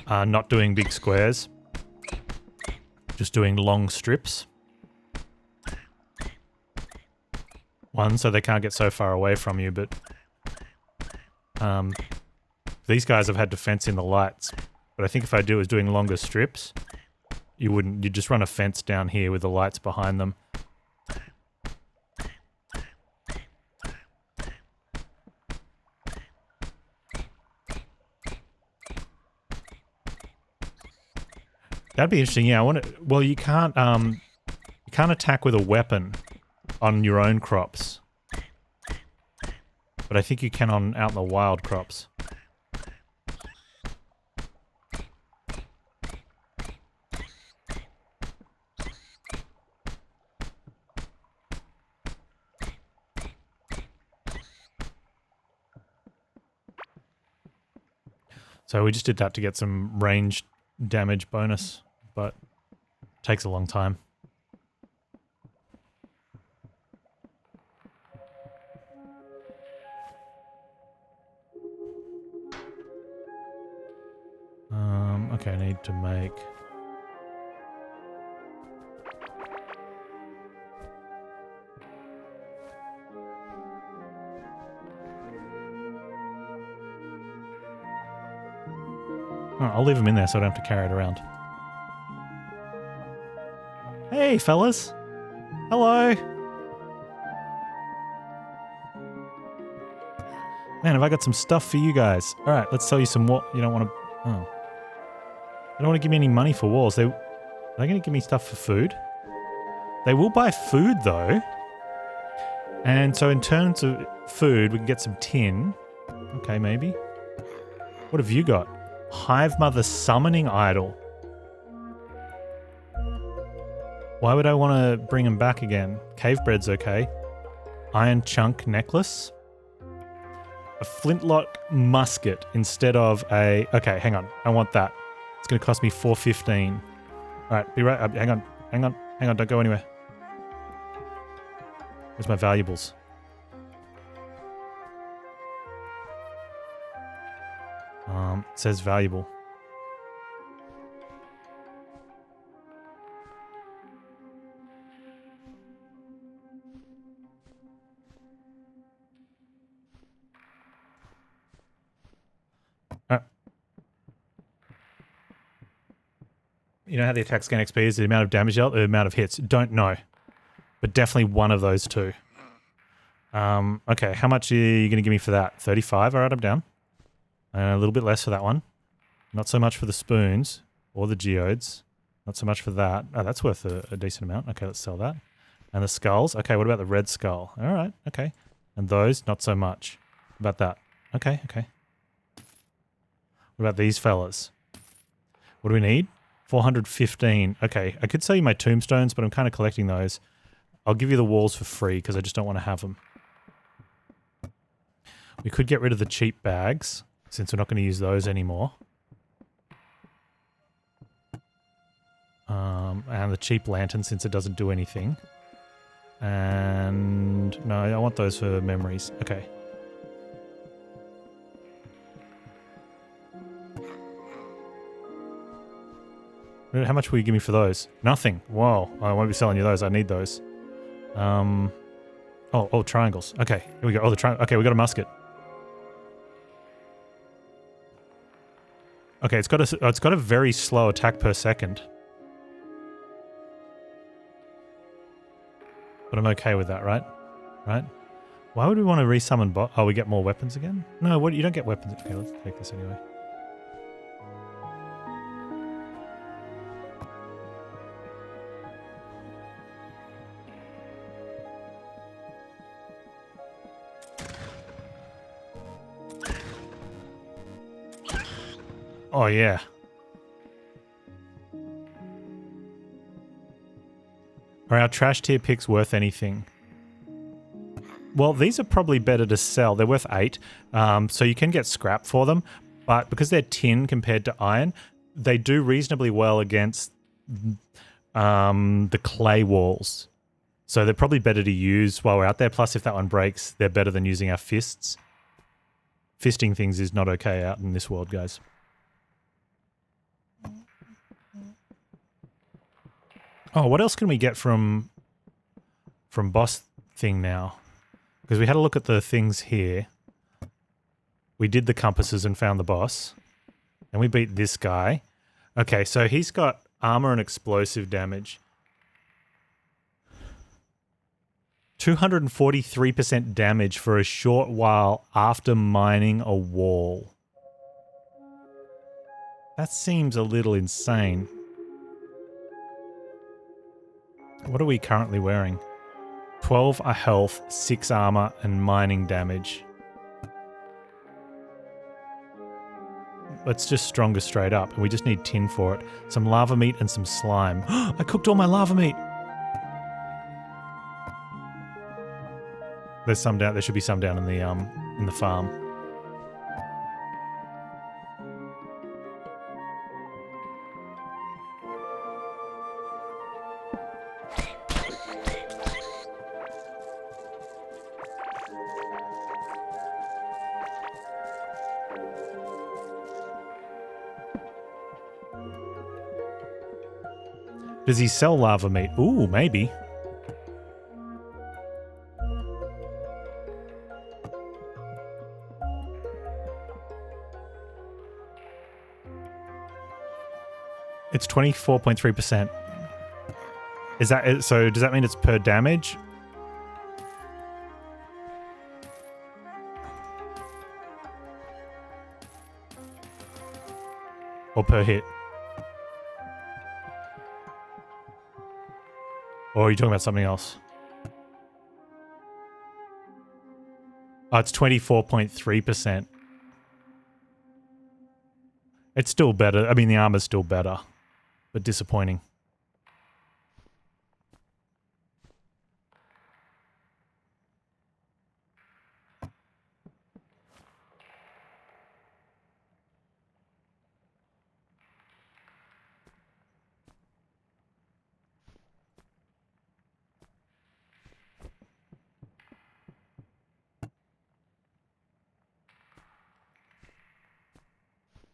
not doing big squares, just doing long strips. One, so they can't get so far away from you, but these guys have had to fence in the lights. But I think if I was doing longer strips, you'd just run a fence down here with the lights behind them. That'd be interesting. Yeah, well, you can't attack with a weapon on your own crops, but I think you can out in the wild crops. So we just did that to get some range damage bonus, but it takes a long time. Okay, I need to make... Oh, I'll leave them in there so I don't have to carry it around. Hey, fellas. Hello. Man, have I got some stuff for you guys. All right, let's sell you some what you don't want to... Oh. They don't want to give me any money for walls. Are they going to give me stuff for food? They will buy food, though. And so in terms of food, we can get some tin. Okay, maybe. What have you got? Hive Mother Summoning Idol. Why would I want to bring him back again? Cave bread's okay. Iron Chunk Necklace. A flintlock musket instead of a... Okay, hang on. I want that. It's going to cost me $4.15. All right, be right up. Hang on. Don't go anywhere. Where's my valuables? It says valuable. You know how the attack scan XP is? The amount of damage dealt, the amount of hits? Don't know. But definitely one of those two. Okay, how much are you going to give me for that? 35? Alright, I'm down. And a little bit less for that one. Not so much for the spoons or the geodes. Not so much for that. Oh, that's worth a decent amount. Okay, let's sell that. And the skulls. Okay, what about the red skull? Alright, okay. And those, not so much. What about that? Okay, okay. What about these fellas? What do we need? 415. Okay, I could sell you my tombstones, but I'm kind of collecting those. I'll give you the walls for free because I just don't want to have them. We could get rid of the cheap bags since we're not going to use those anymore. And the cheap lantern since it doesn't do anything. And no, I want those for memories. Okay. How much will you give me for those? Nothing. Whoa. I won't be selling you those. I need those. Oh, triangles. Okay, here we go. Oh, the triangle. Okay, we got a musket. Okay, it's got a very slow attack per second. But I'm okay with that, right? Right? Why would we want to resummon bot? Oh, we get more weapons again? No, what? You don't get weapons. Okay, let's take this anyway. Oh, yeah. Are our trash tier picks worth anything? Well, these are probably better to sell. They're worth 8, so you can get scrap for them. But because they're tin compared to iron, they do reasonably well against the clay walls. So they're probably better to use while we're out there. Plus, if that one breaks, they're better than using our fists. Fisting things is not okay out in this world, guys. Oh, what else can we get from boss thing now? Because we had a look at the things here. We did the compasses and found the boss. And we beat this guy. Okay, so he's got armor and explosive damage. 243% damage for a short while after mining a wall. That seems a little insane. What are we currently wearing? 12 health, 6 armor, and mining damage. It's just stronger straight up, and we just need tin for it. Some lava meat and some slime. I cooked all my lava meat! There's some down. There should be some down in the farm. Does he sell lava meat? Ooh, maybe. It's 24.3%. Is that so? Does that mean it's per damage? Or per hit? Or are you talking about something else? Oh, it's 24.3%. It's still better. I mean, the armor's still better, but disappointing.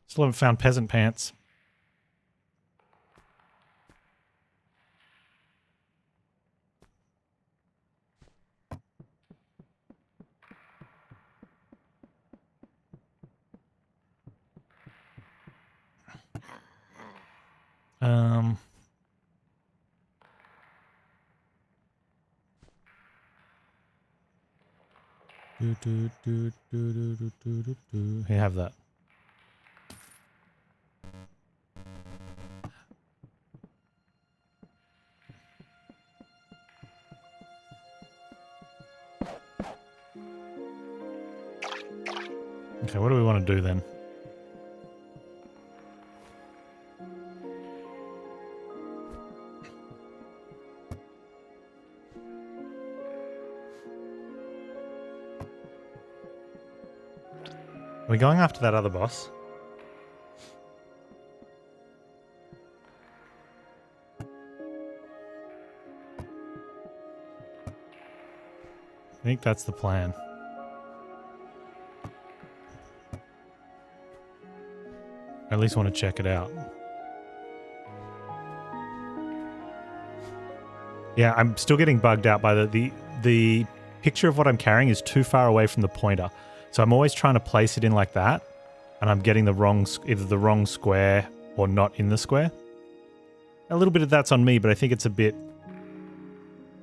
Still haven't found peasant pants. Um. Here, have that. Okay, what do we want to do then? Are we going after that other boss? I think that's the plan. I at least want to check it out. Yeah, I'm still getting bugged out by the picture of what I'm carrying is too far away from the pointer. So I'm always trying to place it in like that, and I'm getting either the wrong square or not in the square. A little bit of that's on me, but I think it's a bit...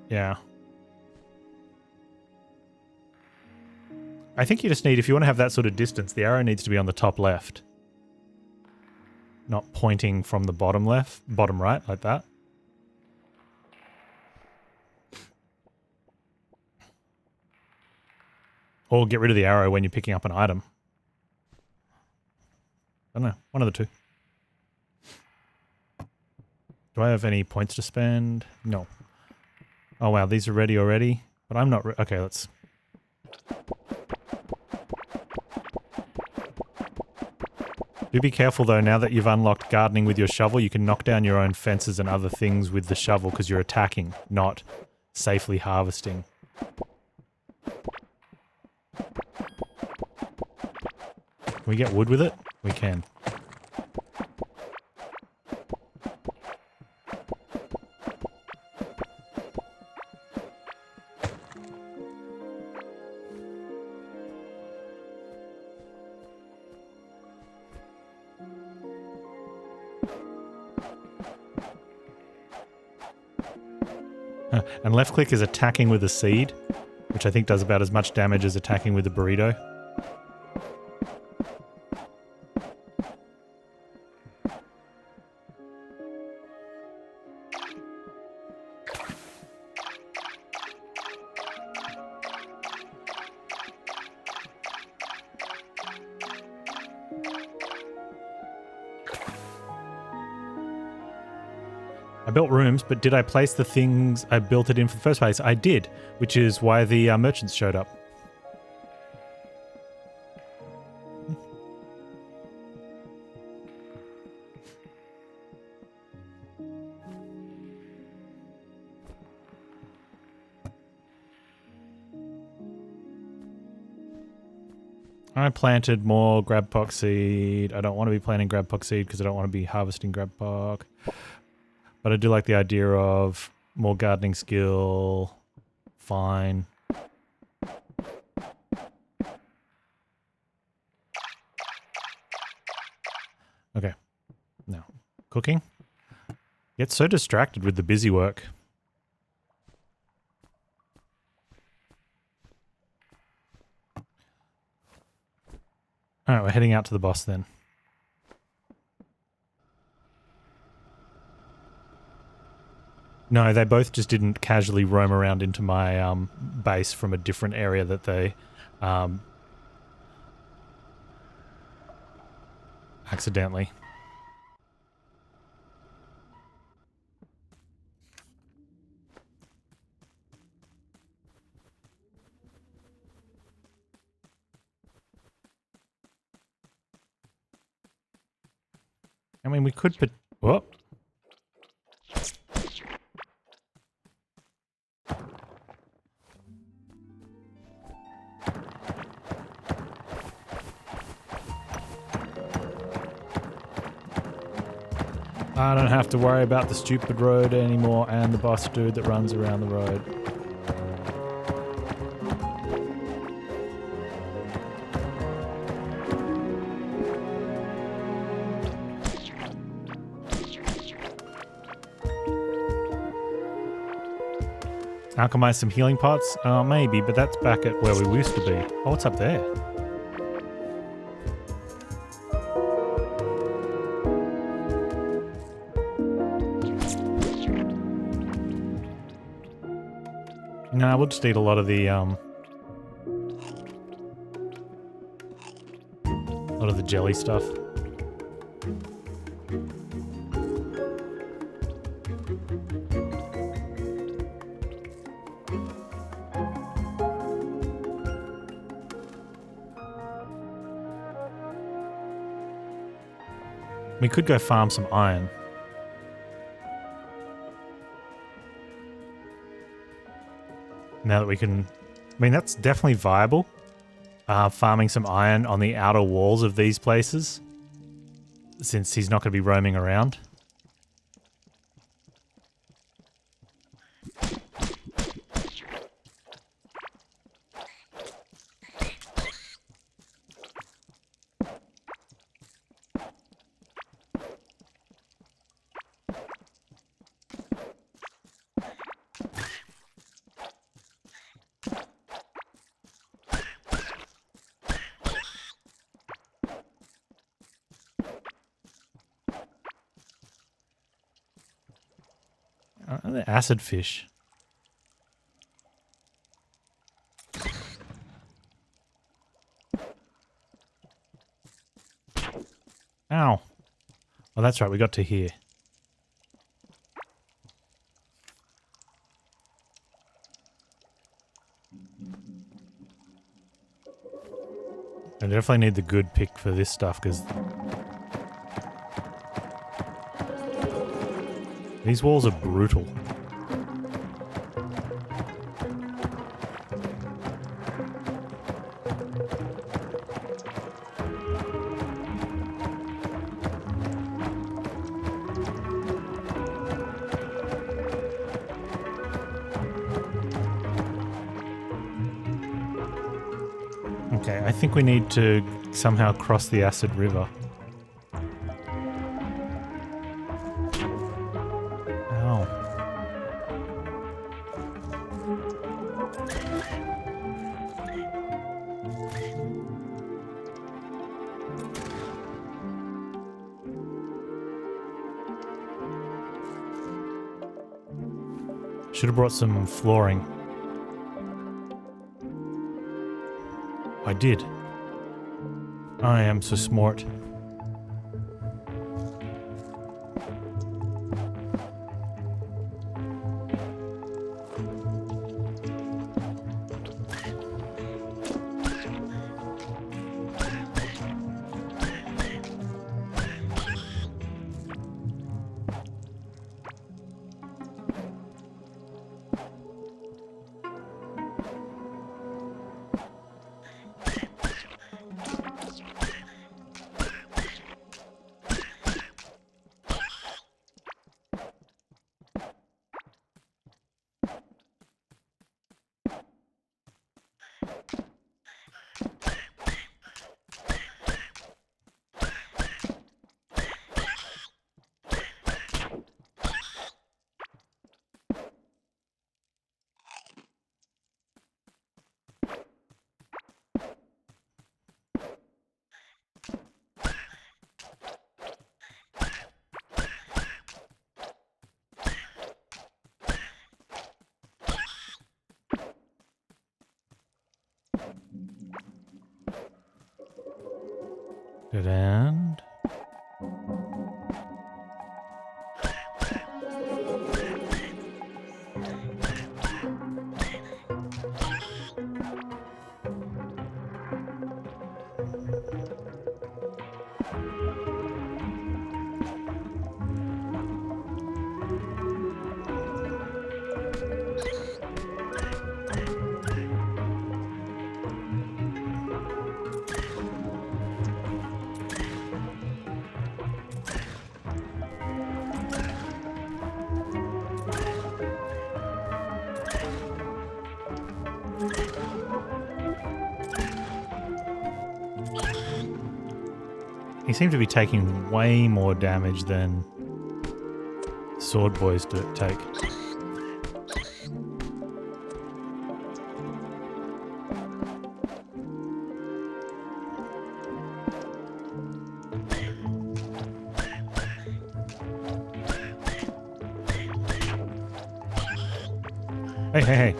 Yeah. I think you just need, if you want to have that sort of distance, the arrow needs to be on the top left. Not pointing from the bottom right, like that. Or get rid of the arrow when you're picking up an item. I don't know, one of the two. Do I have any points to spend? No. Oh wow, these are ready already? But I'm not okay, let's... Do be careful though, now that you've unlocked gardening with your shovel, you can knock down your own fences and other things with the shovel because you're attacking, not safely harvesting. Can we get wood with it? We can. And left click is attacking with a seed, which I think does about as much damage as attacking with the burrito. I built rooms, but did I place the things I built it in for the first place? I did, which is why the merchants showed up. I planted more grabpock seed. I don't want to be planting grabpock seed because I don't want to be harvesting grabpock. But I do like the idea of more gardening skill. Fine. Okay. Now, cooking. Get so distracted with the busy work. Alright, we're heading out to the boss then. No, they both just didn't casually roam around into my base from a different area that they accidentally. I mean, we could put... Whoop. I don't have to worry about the stupid road anymore and the boss dude that runs around the road. Alchemize some healing pots? Maybe, but that's back at where we used to be. Oh, what's up there? No, I would just eat a lot of the jelly stuff. We could go farm some iron. Now that we can... I mean, that's definitely viable. Farming some iron on the outer walls of these places. Since he's not going to be roaming around. The acid fish. Ow. Oh, that's right. We got to here. I definitely need the good pick for this stuff because these walls are brutal. Okay, I think we need to somehow cross the acid river. Ow. Should have brought some flooring. I did. I am so smart. Good end. He seemed to be taking way more damage than sword boys take. Hey, hey, hey.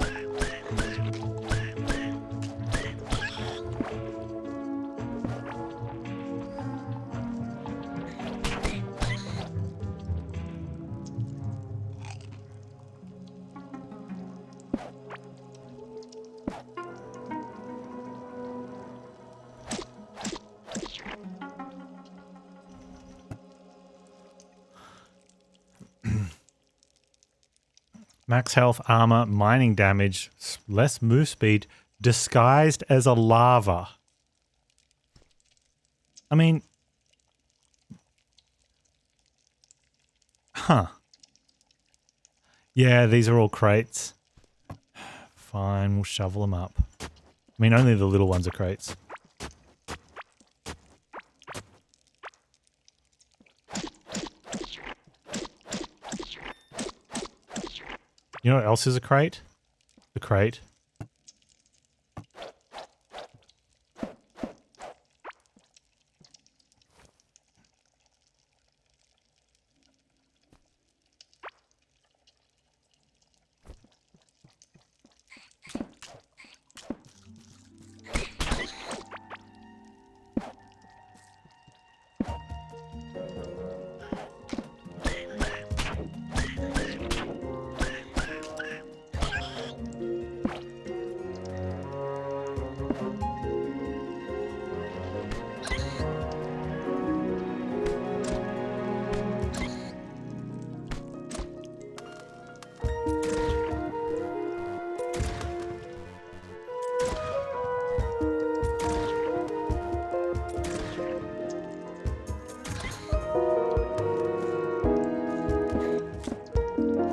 Max health, armor, mining damage, less move speed, disguised as a lava. I mean... Huh. Yeah, these are all crates. Fine, we'll shovel them up. I mean, only the little ones are crates. You know what else is a crate? The crate.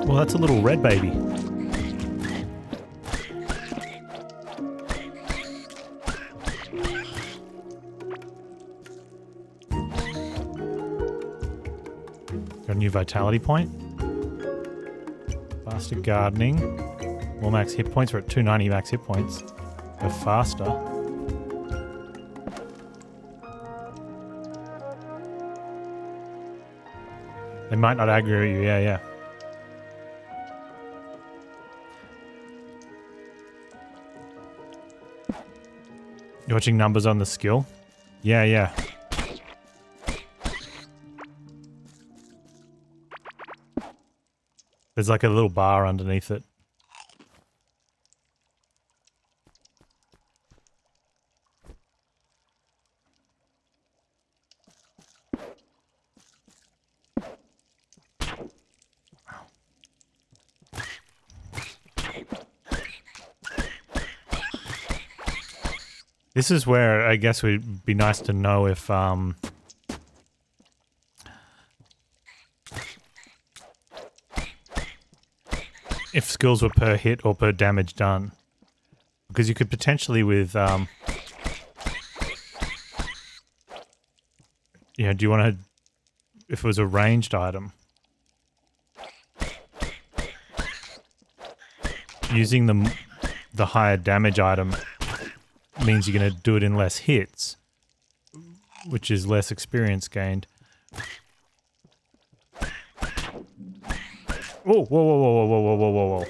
Well, that's a little red baby. Got a new vitality point. Faster gardening. More max hit points. We're at 290 max hit points. Go faster. They might not aggro you. Yeah. You're watching numbers on the skill? Yeah. There's like a little bar underneath it. This is where I guess it would be nice to know if skills were per hit or per damage done. Because you could potentially with, do you want to, if it was a ranged item, using the higher damage item means you're going to do it in less hits, which is less experience gained. Oh, whoa.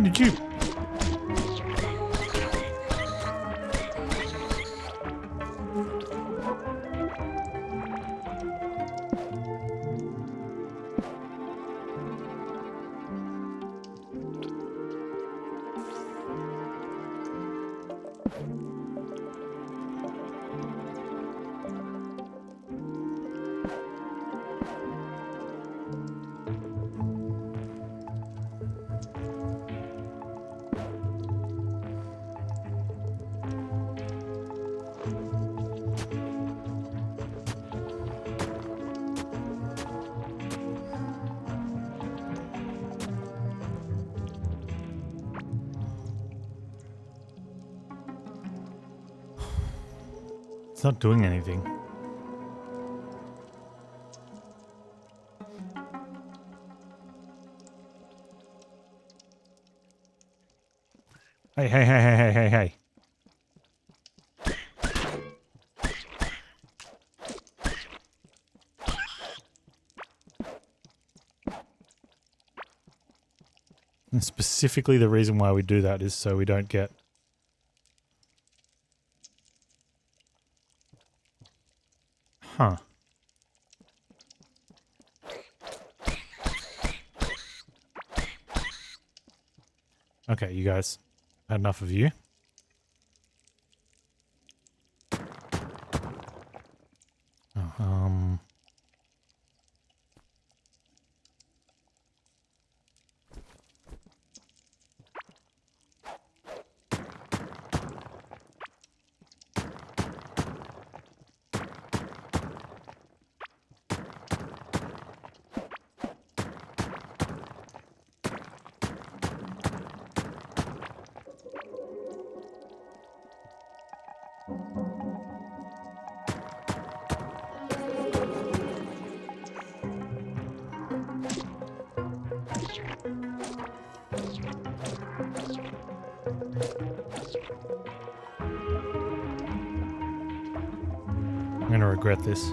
Did you? It's not doing anything. Hey, hey, hey, hey, hey, hey, hey. And specifically the reason why we do that is so we don't get... Huh. Okay, you guys. Had enough of you. Oh, I'm gonna regret this.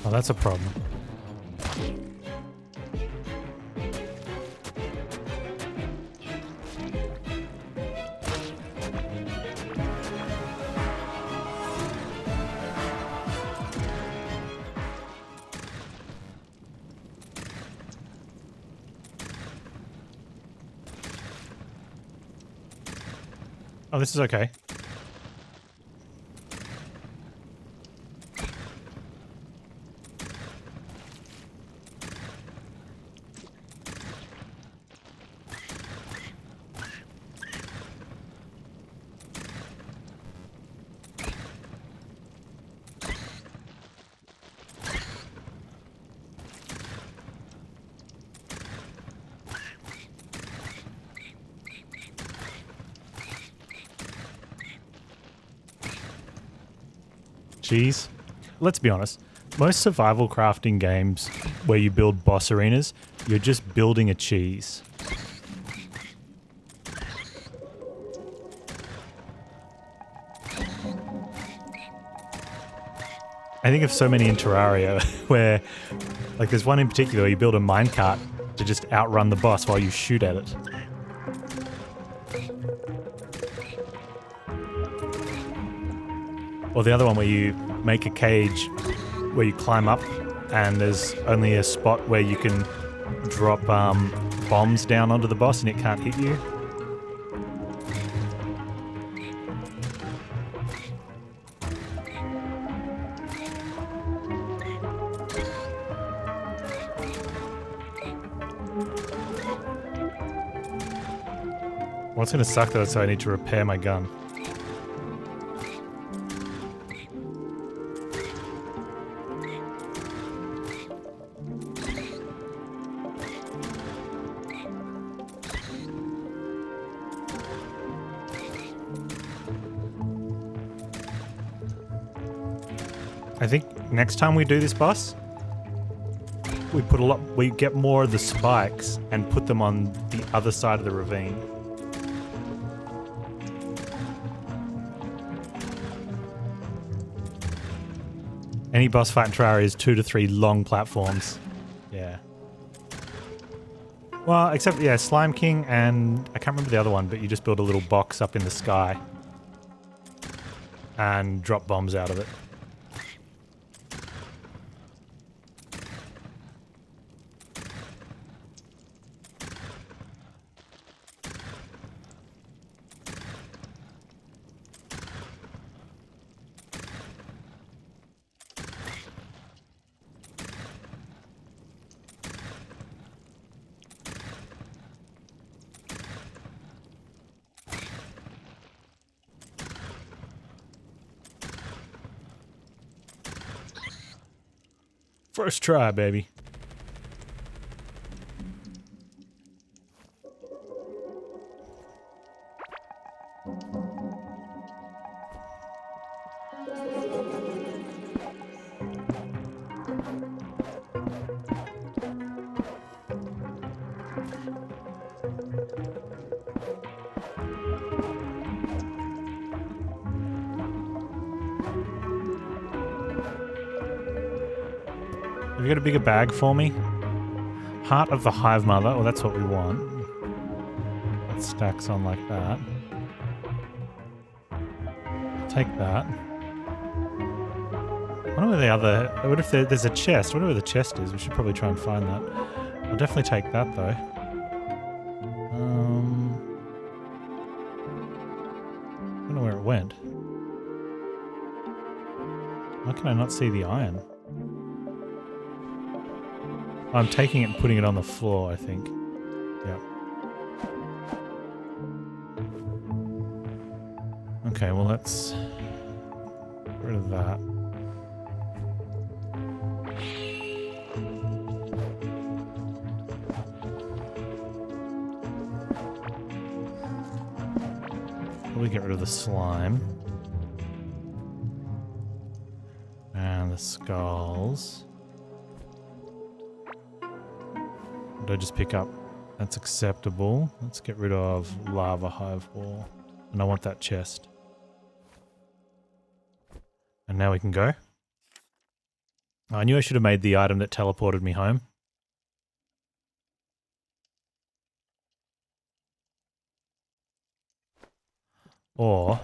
Oh, that's a problem. Oh, this is okay. Cheese. Let's be honest. Most survival crafting games where you build boss arenas, you're just building a cheese. I think of so many in Terraria where, like there's one in particular where you build a minecart to just outrun the boss while you shoot at it. Or the other one where you make a cage where you climb up and there's only a spot where you can drop bombs down onto the boss and it can't hit you. What's gonna suck though, so I need to repair my gun. I think next time we do this boss, we get more of the spikes and put them on the other side of the ravine. Any boss fight in Terraria is 2 to 3 long platforms. Yeah. Well, except, yeah, Slime King and I can't remember the other one, but you just build a little box up in the sky and drop bombs out of it. First try, baby. Have you got a bigger bag for me? Heart of the Hive Mother. Well, that's what we want. That stacks on like that. Take that. I wonder where the other... What if there's a chest? I wonder where the chest is. We should probably try and find that. I'll definitely take that, though. I don't know where it went. Why can I not see the iron? I'm taking it and putting it on the floor, I think. Yep. Okay, well let's get rid of that. Probably get rid of the slime. And the skulls. What did I just pick up? That's acceptable. Let's get rid of lava hive wall. And I want that chest. And now we can go. I knew I should have made the item that teleported me home. Or